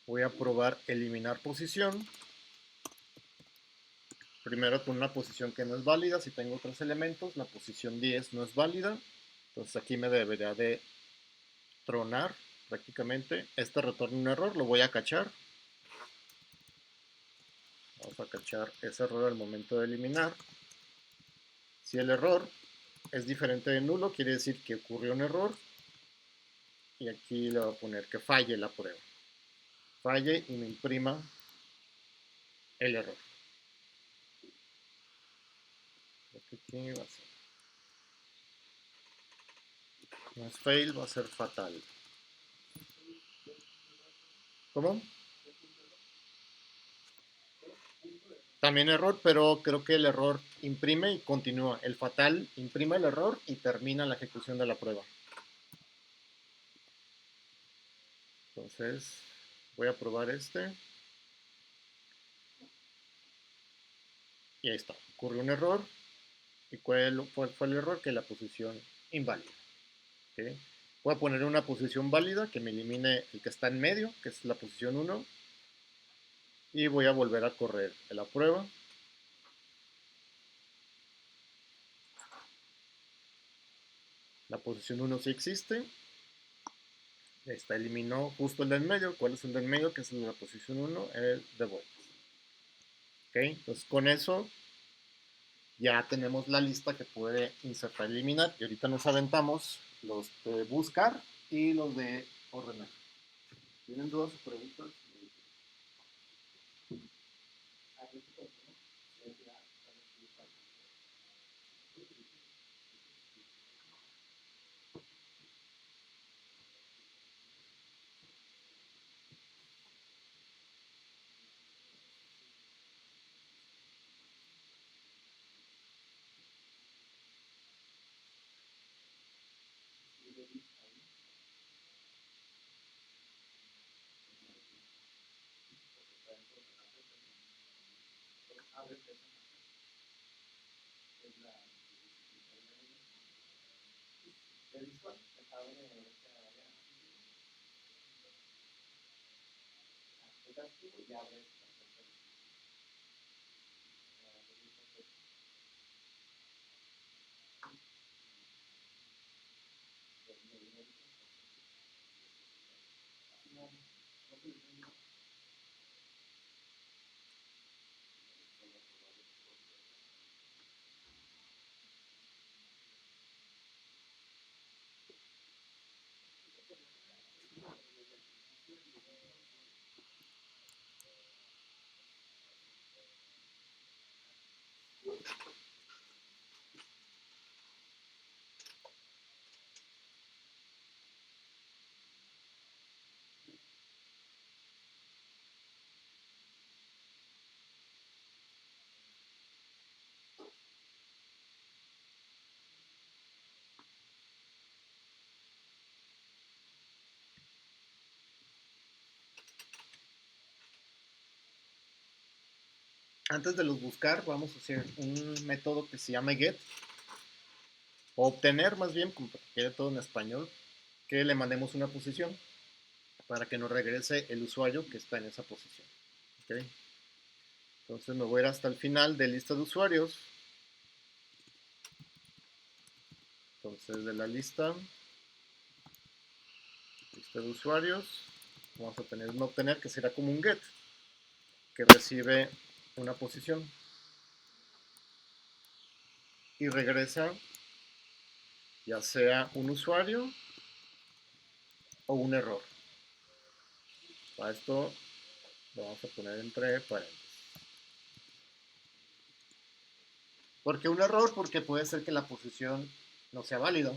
Voy a probar eliminar posición. Primero con una posición que no es válida. Si tengo 3 elementos, la posición 10 no es válida. Entonces aquí me debería de tronar prácticamente. Este retorna un error, lo voy a cachar. Vamos a cachar ese error al momento de eliminar. Si el error es diferente de nulo, quiere decir que ocurrió un error. Y aquí le voy a poner que falle la prueba. Falle y me imprima el error. Aquí va a ser. No es fail, va a ser fatal. ¿Cómo? También error, pero creo que el error imprime y continúa. El fatal imprime el error y termina la ejecución de la prueba. Entonces, voy a probar este. Y ahí está. Ocurrió un error. ¿Y cuál fue el error? Que la posición inválida. ¿Okay? Voy a poner una posición válida que me elimine el que está en medio, que es la posición 1. Y voy a volver a correr la prueba. La posición 1 sí existe. Esta eliminó justo el del medio. ¿Cuál es el del medio? Que es la posición 1, el de vuelta. ¿Ok? Entonces con eso ya tenemos la lista que puede insertar y eliminar. Y ahorita nos aventamos los de buscar y los de ordenar. ¿Tienen dudas o preguntas? Antes de los buscar, vamos a hacer un método que se llama get, o obtener más bien, como quede todo en español, que le mandemos una posición para que nos regrese el usuario que está en esa posición. ¿Okay? Entonces me voy a ir hasta el final de lista de usuarios. Entonces de la lista de usuarios, vamos a tener un obtener que será como un get, que recibe una posición y regresa ya sea un usuario o un error. Para esto lo vamos a poner entre paréntesis. ¿Por qué un error? Porque puede ser que la posición no sea válida.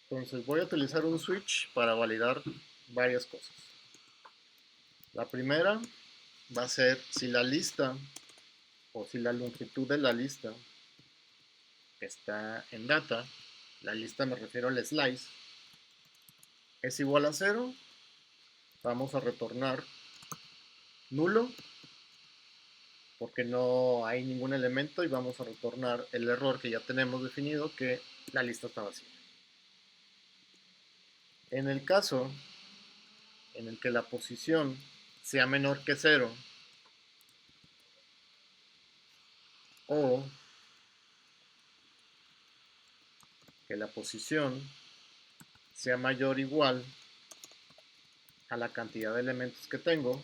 Entonces voy a utilizar un switch para validar varias cosas. La primera va a ser si la lista o si la longitud de la lista que está en data, la lista me refiero al slice, es igual a 0, vamos a retornar nulo porque no hay ningún elemento y vamos a retornar el error que ya tenemos definido, que la lista está vacía. En el caso en el que la posición sea menor que 0 o que la posición sea mayor o igual a la cantidad de elementos que tengo,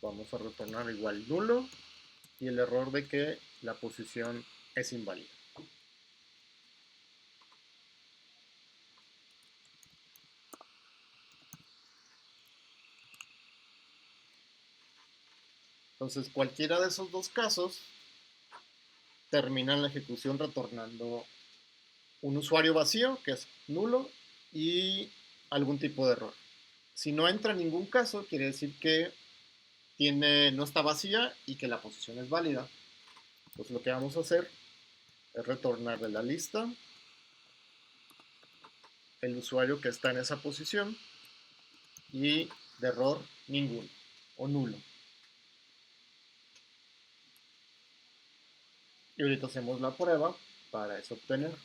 vamos a retornar igual nulo y el error de que la posición es inválida. Entonces cualquiera de esos dos casos termina la ejecución retornando un usuario vacío, que es nulo, y algún tipo de error. Si no entra en ningún caso, quiere decir que no está vacía y que la posición es válida. Entonces lo que vamos a hacer es retornar de la lista el usuario que está en esa posición y de error ninguno o nulo. Y ahorita hacemos la prueba para eso obtener.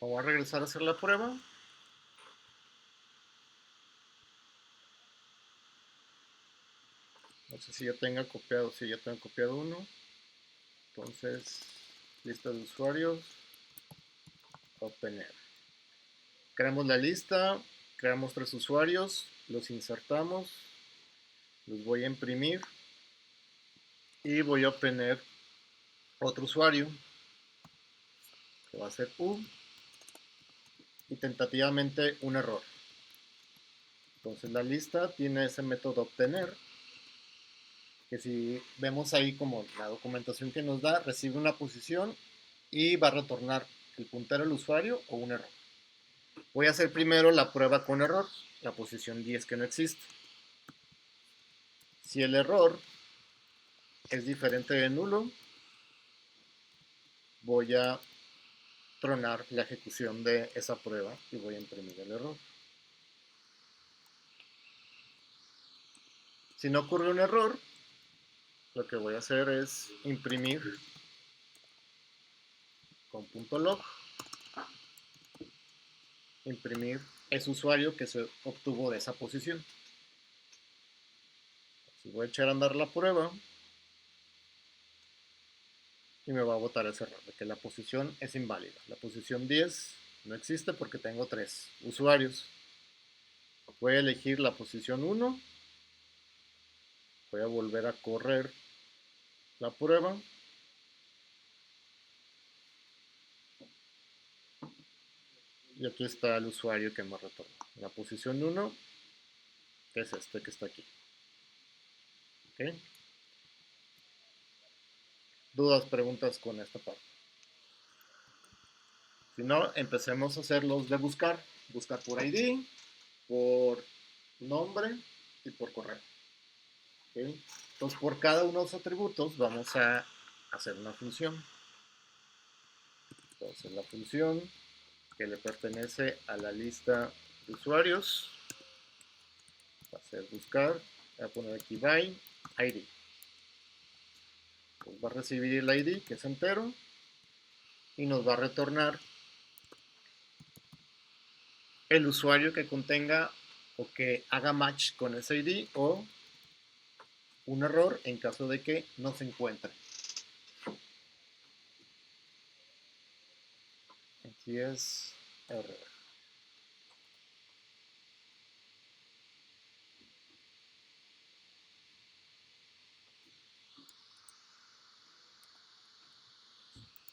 Voy a regresar a hacer la prueba. No sé si ya tenga copiado, si ya tengo copiado uno. Entonces, lista de usuarios, obtener. Creamos la lista, creamos 3 usuarios, los insertamos, los voy a imprimir y voy a obtener otro usuario que va a ser U y tentativamente un error. Entonces la lista tiene ese método obtener, que si vemos ahí como la documentación que nos da, recibe una posición y va a retornar el puntero del usuario o un error. Voy a hacer primero la prueba con error, la posición 10 que no existe. Si el error es diferente de nulo, voy a tronar la ejecución de esa prueba y voy a imprimir el error. Si no ocurre un error, lo que voy a hacer es imprimir con .log, imprimir ese usuario que se obtuvo de esa posición. Si voy a echar a andar la prueba y me va a botar ese error de que la posición es inválida. La posición 10 no existe porque tengo 3 usuarios. Voy a elegir la posición 1, voy a volver a correr la prueba y aquí está el usuario que me retorna. La posición 1 es este que está aquí. ¿Okay? ¿Dudas, preguntas con esta parte? Si no, empecemos a hacer los de buscar. Buscar por ID, por nombre y por correo. ¿Okay? Entonces, por cada uno de los atributos vamos a hacer una función. Entonces, la función que le pertenece a la lista de usuarios va a ser buscar. Voy a poner aquí by ID. Pues va a recibir el ID, que es entero, y nos va a retornar el usuario que contenga o que haga match con ese ID o un error en caso de que no se encuentre. Aquí es error.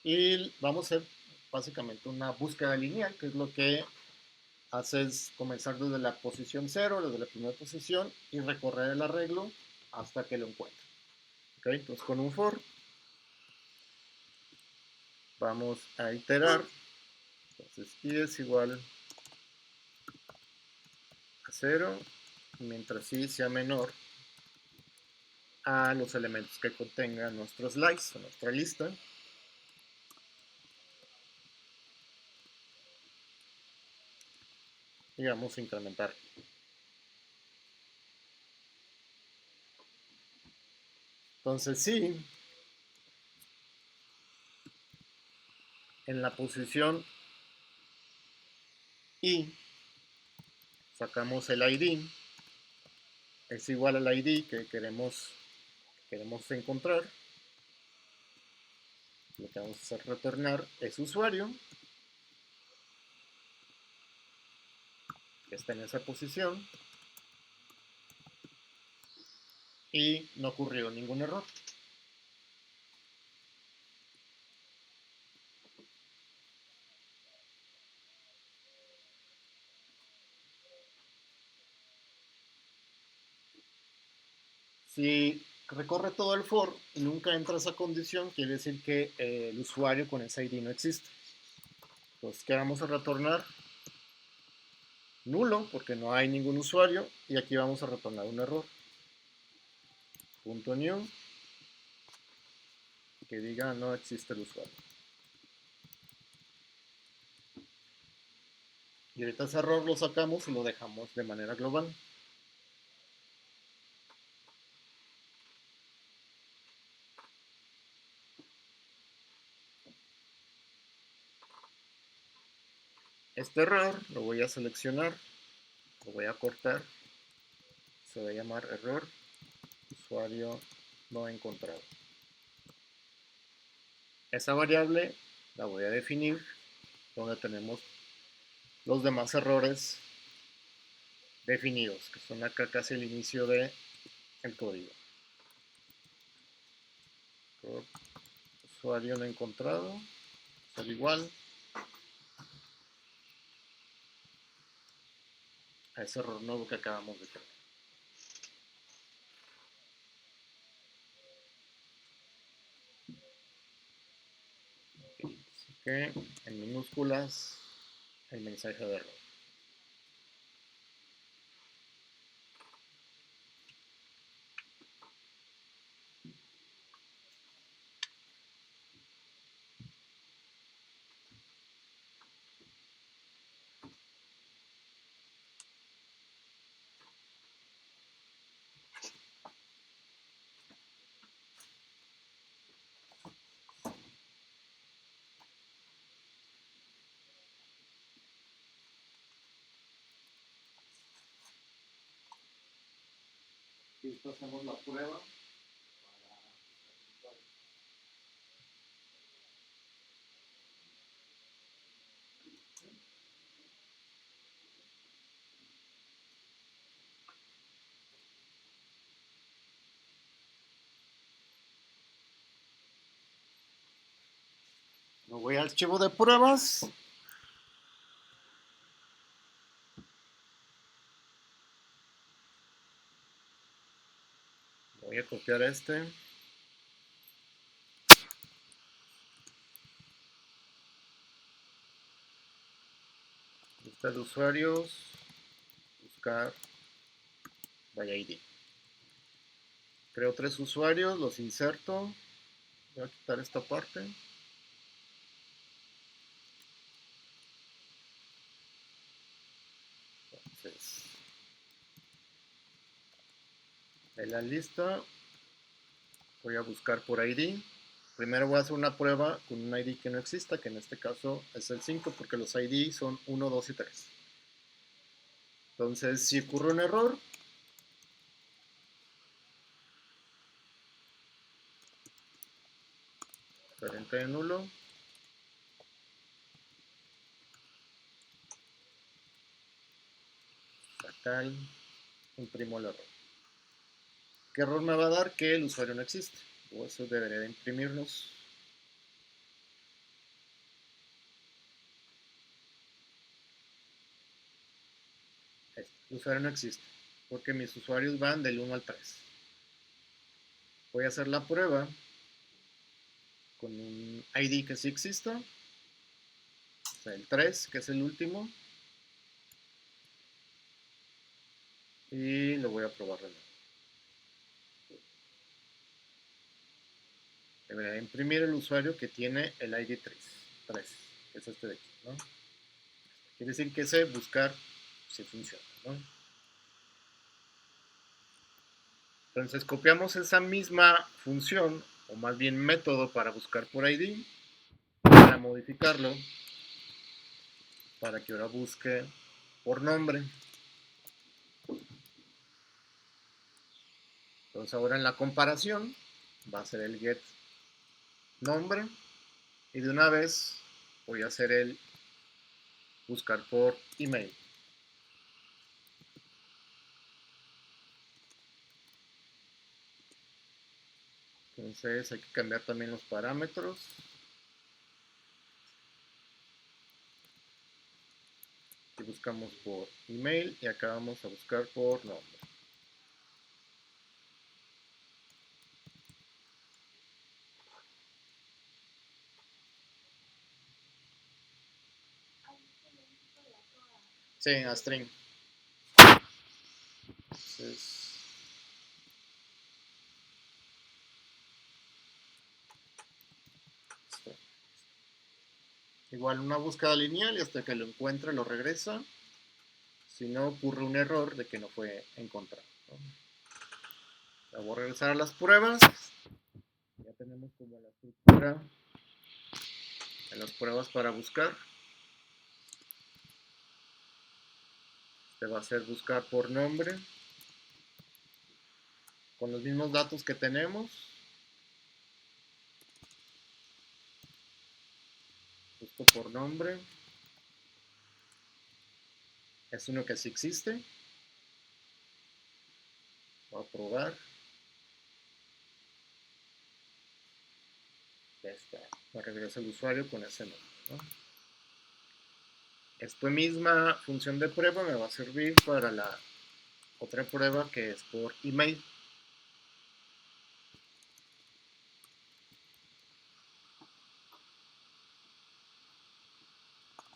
Y vamos a hacer básicamente una búsqueda lineal, que es lo que hace es comenzar desde la posición 0, desde la primera posición, y recorrer el arreglo hasta que lo encuentre. ¿Ok? Entonces con un for vamos a iterar. Entonces i es igual a 0, mientras i sea menor a los elementos que contenga nuestro slice o nuestra lista. Y vamos a incrementar. Entonces sí, en la posición i sacamos el id, es igual al id que queremos encontrar. Lo que vamos a hacer retornar es usuario, que está en esa posición, y no ocurrió ningún error. Si recorre todo el for y nunca entra esa condición, quiere decir que el usuario con ese ID no existe. Entonces, ¿qué vamos a retornar? Nulo, porque no hay ningún usuario, y aquí vamos a retornar un error. Punto .new, que diga no existe el usuario. Y ahorita ese error lo sacamos y lo dejamos de manera global. Este error lo voy a seleccionar, lo voy a cortar, se va a llamar error usuario no encontrado. Esa variable la voy a definir donde tenemos los demás errores definidos, que son acá casi el inicio del código. Usuario no encontrado, al igual a ese error nuevo que acabamos de crear. Así que en minúsculas el mensaje de error. Listo, hacemos la prueba. Me voy al archivo de pruebas. Voy a copiar este. Lista de usuarios. Buscar by ID. Creo 3 usuarios, los inserto. Voy a quitar esta parte. Entonces, en la lista voy a buscar por ID. Primero voy a hacer una prueba con un ID que no exista, que en este caso es el 5, porque los ID son 1, 2 y 3. Entonces, si ocurre un error, diferente de nulo, sacar, imprimo el error. ¿Qué error me va a dar? Que el usuario no existe. O eso debería de imprimirnos. El usuario no existe, porque mis usuarios van del 1 al 3. voy a hacer la prueba con un ID que sí exista, o sea, el 3, que es el último, y lo voy a probar de nuevo. Debería imprimir el usuario que tiene el ID 3, que es este de aquí, ¿no? Quiere decir que ese buscar sí funciona, ¿no? Entonces copiamos esa misma función, o más bien método para buscar por ID, para modificarlo, para que ahora busque por nombre. Entonces ahora en la comparación va a ser el get nombre, y de una vez voy a hacer el buscar por email. Entonces hay que cambiar también los parámetros. Y buscamos por email y acá vamos a buscar por nombre. Sí, a string. Entonces, igual una búsqueda lineal y hasta que lo encuentre lo regresa. Si no, ocurre un error de que no fue encontrado, ¿no? Voy a regresar a las pruebas. Ya tenemos como la estructura en las pruebas para buscar. Este va a ser buscar por nombre. Con los mismos datos que tenemos. Busco por nombre. Es uno que sí existe. Voy a probar. Ya está. Me regresa el usuario con ese nombre, ¿no? Esta misma función de prueba me va a servir para la otra prueba que es por email.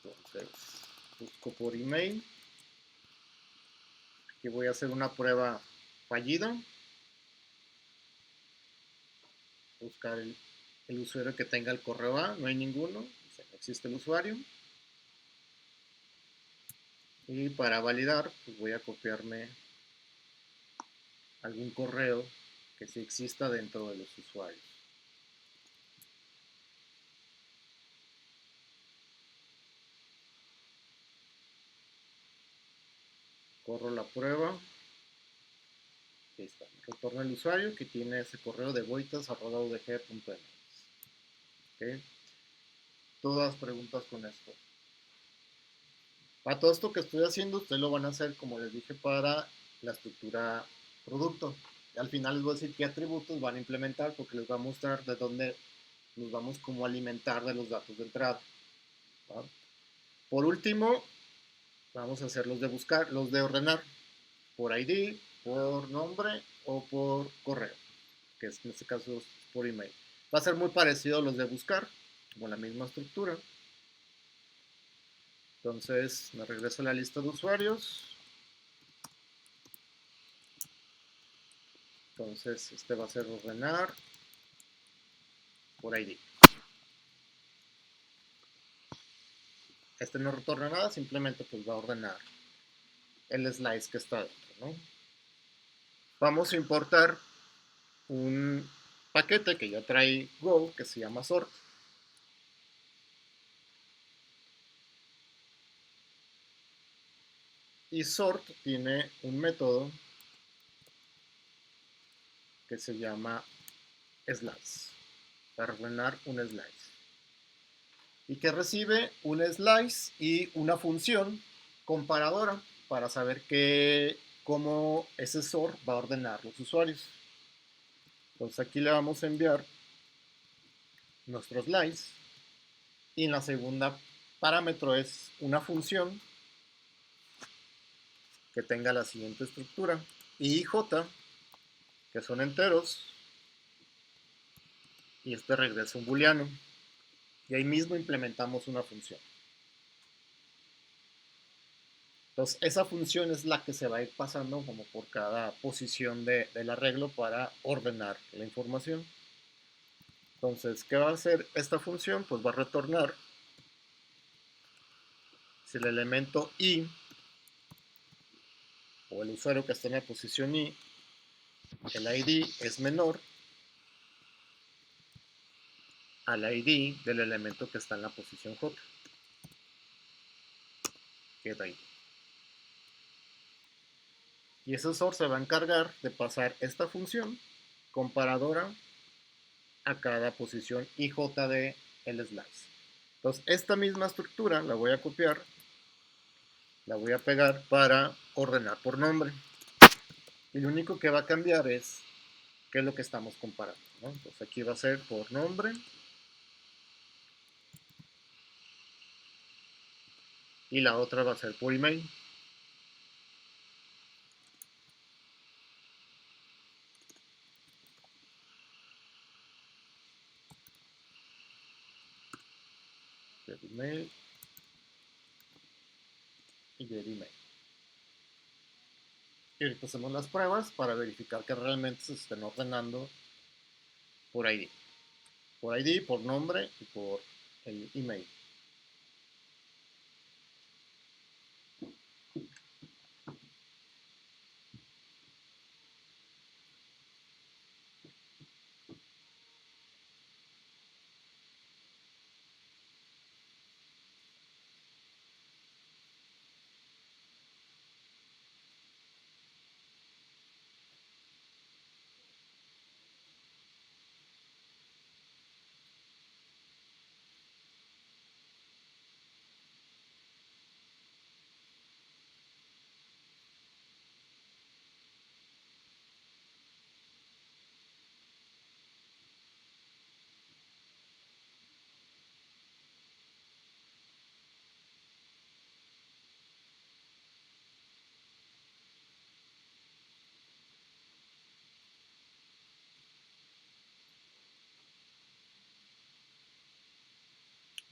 Entonces, busco por email. Aquí voy a hacer una prueba fallida. Buscar el usuario que tenga el correo A, no hay ninguno, o sea, no existe el usuario. Y para validar, pues voy a copiarme algún correo que sí exista dentro de los usuarios. Corro la prueba. Ahí está. Retorna el usuario que tiene ese correo de boitas@udg.mx. ¿Okay? Todas preguntas con esto. Para todo esto que estoy haciendo, ustedes lo van a hacer, como les dije, para la estructura producto. Y al final les voy a decir qué atributos van a implementar porque les va a mostrar de dónde nos vamos como a alimentar de los datos de entrada, ¿va? Por último, vamos a hacer los de buscar, los de ordenar por ID, por nombre o por correo, que es, en este caso es por email. Va a ser muy parecido a los de buscar, como la misma estructura. Entonces me regreso a la lista de usuarios. Entonces este va a ser ordenar por ID. Este no retorna nada, simplemente pues va a ordenar el slice que está dentro, ¿no? Vamos a importar un paquete que ya trae Go que se llama sort. Y sort tiene un método que se llama slice, para ordenar un slice. Y que recibe un slice y una función comparadora para saber cómo ese sort va a ordenar los usuarios. Entonces aquí le vamos a enviar nuestro slice y en la segunda parámetro es una función que tenga la siguiente estructura: I y J, que son enteros, y este regresa un booleano. Y ahí mismo implementamos una función. Entonces, esa función es la que se va a ir pasando como por cada posición del arreglo para ordenar la información. Entonces, ¿qué va a hacer esta función? Pues va a retornar si el elemento i, o el usuario que está en la posición i, el id es menor al id del elemento que está en la posición j. Queda ahí. Y ese sort se va a encargar de pasar esta función comparadora a cada posición ij de el slice. Entonces, esta misma estructura la voy a copiar, la voy a pegar para ordenar por nombre. Y lo único que va a cambiar es qué es lo que estamos comparando, ¿no? Entonces, aquí va a ser por nombre. Y la otra va a ser por email. Get email y get email. Y ahorita hacemos las pruebas para verificar que realmente se estén ordenando por ID. Por ID, por nombre y por el email.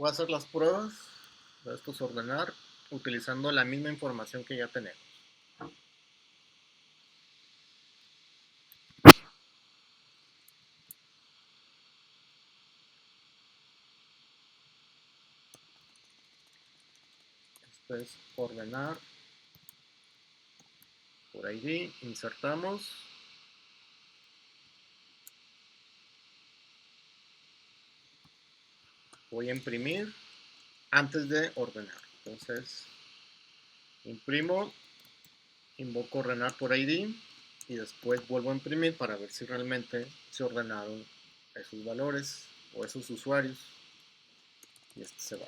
Voy a hacer las pruebas de estos ordenar utilizando la misma información que ya tenemos. Esto es ordenar por ID, insertamos. Voy a imprimir antes de ordenar. Entonces, imprimo, invoco ordenar por ID y después vuelvo a imprimir para ver si realmente se ordenaron esos valores o esos usuarios. Y este se va.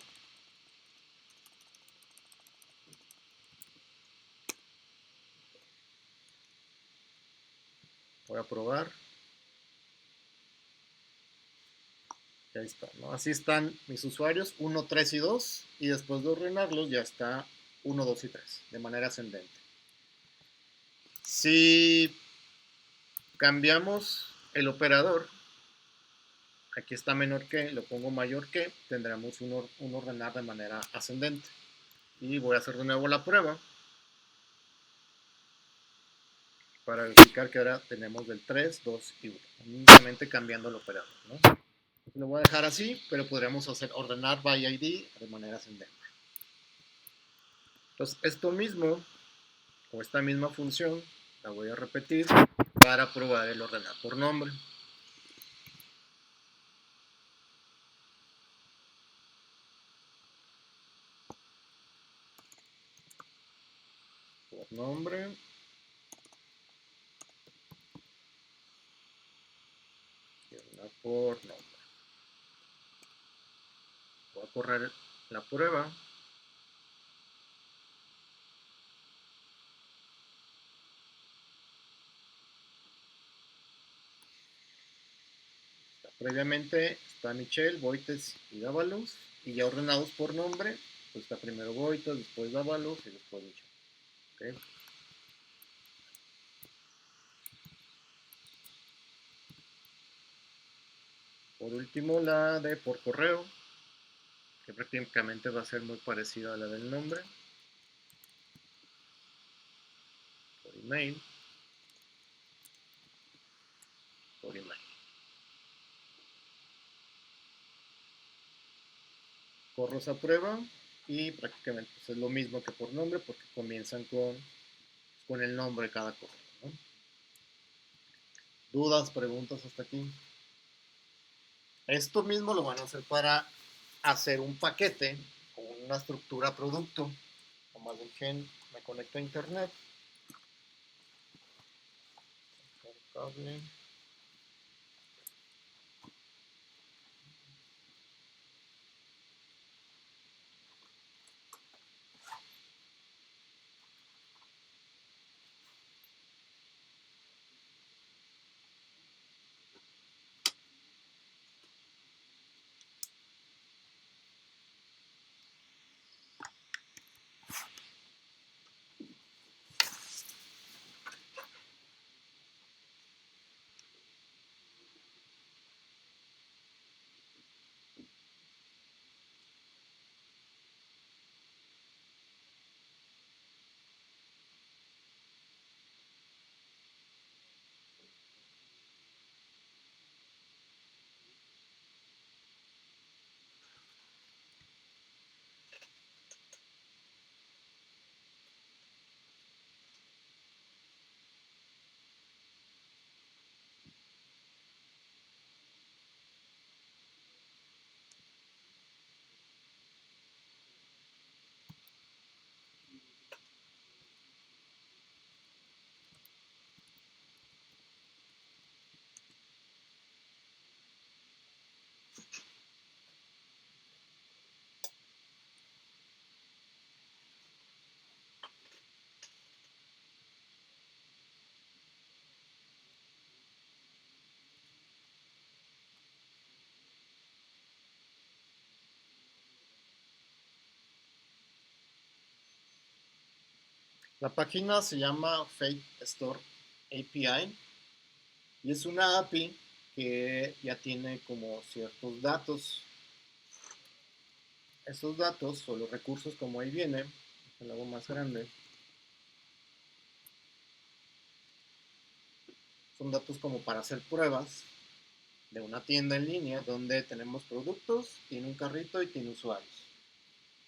Voy a probar. Y ahí está, ¿no? Así están mis usuarios 1, 3 y 2. Y después de ordenarlos ya está 1, 2 y 3 de manera ascendente. Si cambiamos el operador, aquí está menor que, lo pongo mayor que, tendremos un ordenar de manera ascendente. Y voy a hacer de nuevo la prueba para verificar que ahora tenemos del 3, 2 y 1, únicamente cambiando el operador, ¿no? Lo voy a dejar así, pero podríamos hacer ordenar by ID de manera ascendente. Entonces, esto mismo, o esta misma función, la voy a repetir para probar el ordenar por nombre. Por nombre. Y ordenar por nombre. Voy a correr la prueba. Previamente está Michelle, Boites y Dávalos, y ya ordenados por nombre, pues está primero Boites, después Dávalos y después Michelle. ¿Okay? Por último, la de por correo, que prácticamente va a ser muy parecida a la del nombre. Por email. Por email. Corros a prueba y prácticamente pues, es lo mismo que por nombre porque comienzan con el nombre de cada correo, ¿no? ¿Dudas, preguntas hasta aquí? Esto mismo lo van a hacer para hacer un paquete con una estructura producto. Nomás dejen, me conecto a internet. Cable. La página se llama Fake Store API y es una API que ya tiene como ciertos datos. Esos datos o los recursos como ahí viene, lo hago más grande, son datos como para hacer pruebas de una tienda en línea donde tenemos productos, tiene un carrito y tiene usuarios.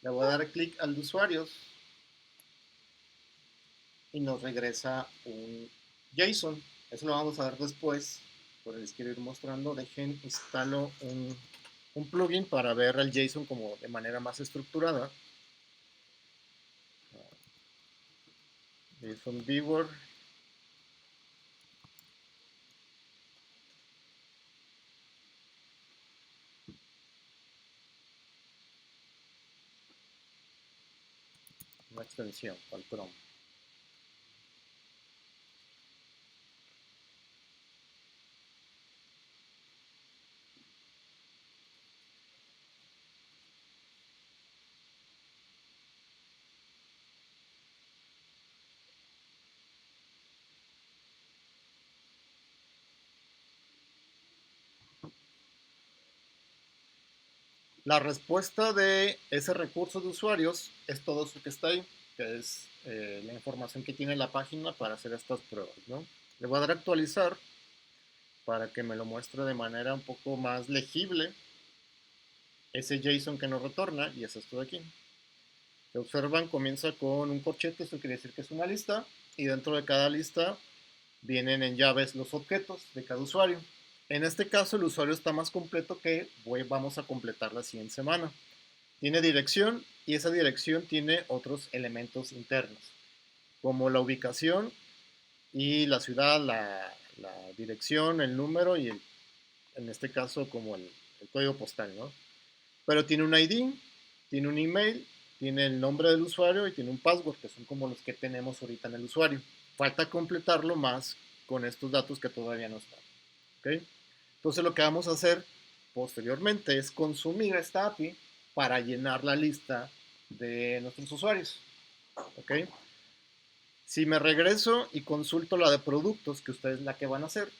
Le voy a dar clic al de usuarios y nos regresa un JSON. Eso lo vamos a ver después, por les quiero ir mostrando. Dejen, instalo un plugin para ver el JSON como de manera más estructurada. JSON Viewer. Una extensión para el Chrome. La respuesta de ese recurso de usuarios es todo eso que está ahí, que es la información que tiene la página para hacer estas pruebas, ¿no? Le voy a dar a actualizar para que me lo muestre de manera un poco más legible ese JSON que nos retorna, y es esto de aquí. Si observan, comienza con un corchete, eso quiere decir que es una lista, y dentro de cada lista vienen en llaves los objetos de cada usuario. En este caso, el usuario está más completo que vamos a completar la siguiente semana. Tiene dirección y esa dirección tiene otros elementos internos, como la ubicación y la ciudad, la dirección, el número y en este caso como el código postal, ¿no? Pero tiene un ID, tiene un email, tiene el nombre del usuario y tiene un password, que son como los que tenemos ahorita en el usuario. Falta completarlo más con estos datos que todavía no están. ¿Okay? Entonces lo que vamos a hacer posteriormente es consumir esta API para llenar la lista de nuestros usuarios. ¿Okay? Si me regreso y consulto la de productos, que ustedes la que van a hacer,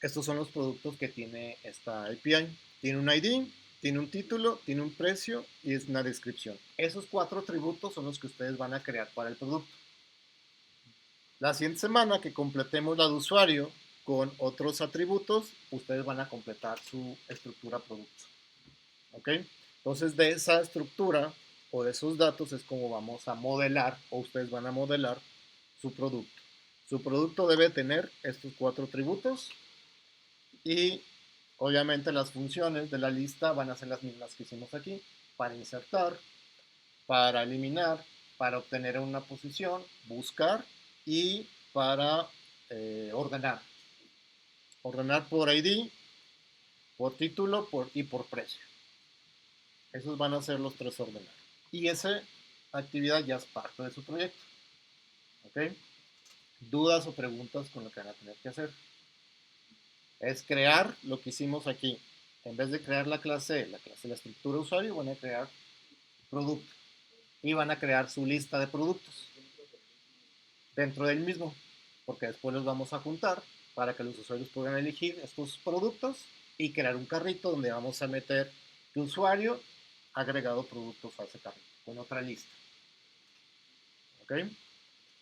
Estos son los productos que tiene esta API. Tiene un ID, tiene un título, tiene un precio y es una descripción. Esos 4 atributos son los que ustedes van a crear para el producto. La siguiente semana que completemos la de usuario con otros atributos, ustedes van a completar su estructura producto. ¿Ok? Entonces, de esa estructura o de esos datos es como vamos a modelar, o ustedes van a modelar su producto. Su producto debe tener estos 4 atributos y obviamente las funciones de la lista van a ser las mismas que hicimos aquí, para insertar, para eliminar, para obtener una posición, buscar y para ordenar. Ordenar por ID, por título y por precio. Esos van a ser los 3 ordenar. Y esa actividad ya es parte de su proyecto. ¿Ok? Dudas o preguntas con lo que van a tener que hacer. Es crear lo que hicimos aquí. En vez de crear la clase de la estructura usuario, van a crear producto. Y van a crear su lista de productos dentro del mismo. Porque después los vamos a juntar para que los usuarios puedan elegir estos productos y crear un carrito donde vamos a meter tu usuario agregado productos a ese carrito con otra lista. ¿Ok?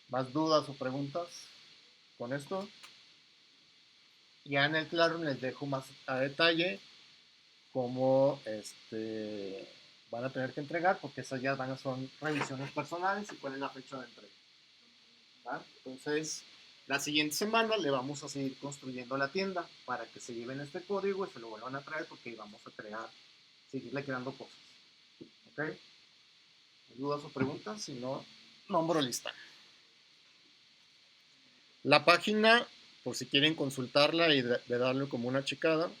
¿Más dudas o preguntas con esto? Ya en el claro les dejo más a detalle cómo van a tener que entregar, porque esas ya van a son revisiones personales y cuál es la fecha de entrega. ¿Va? Entonces, la siguiente semana le vamos a seguir construyendo la tienda para que se lleven este código y se lo vuelvan a traer porque vamos a crear, seguirle creando cosas. ¿Ok? ¿Dudas o preguntas? Si no, nombro lista. La página, por si quieren consultarla y de darle como una checada,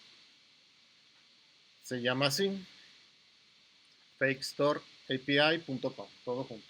se llama así, fakestoreapi.com, todo junto.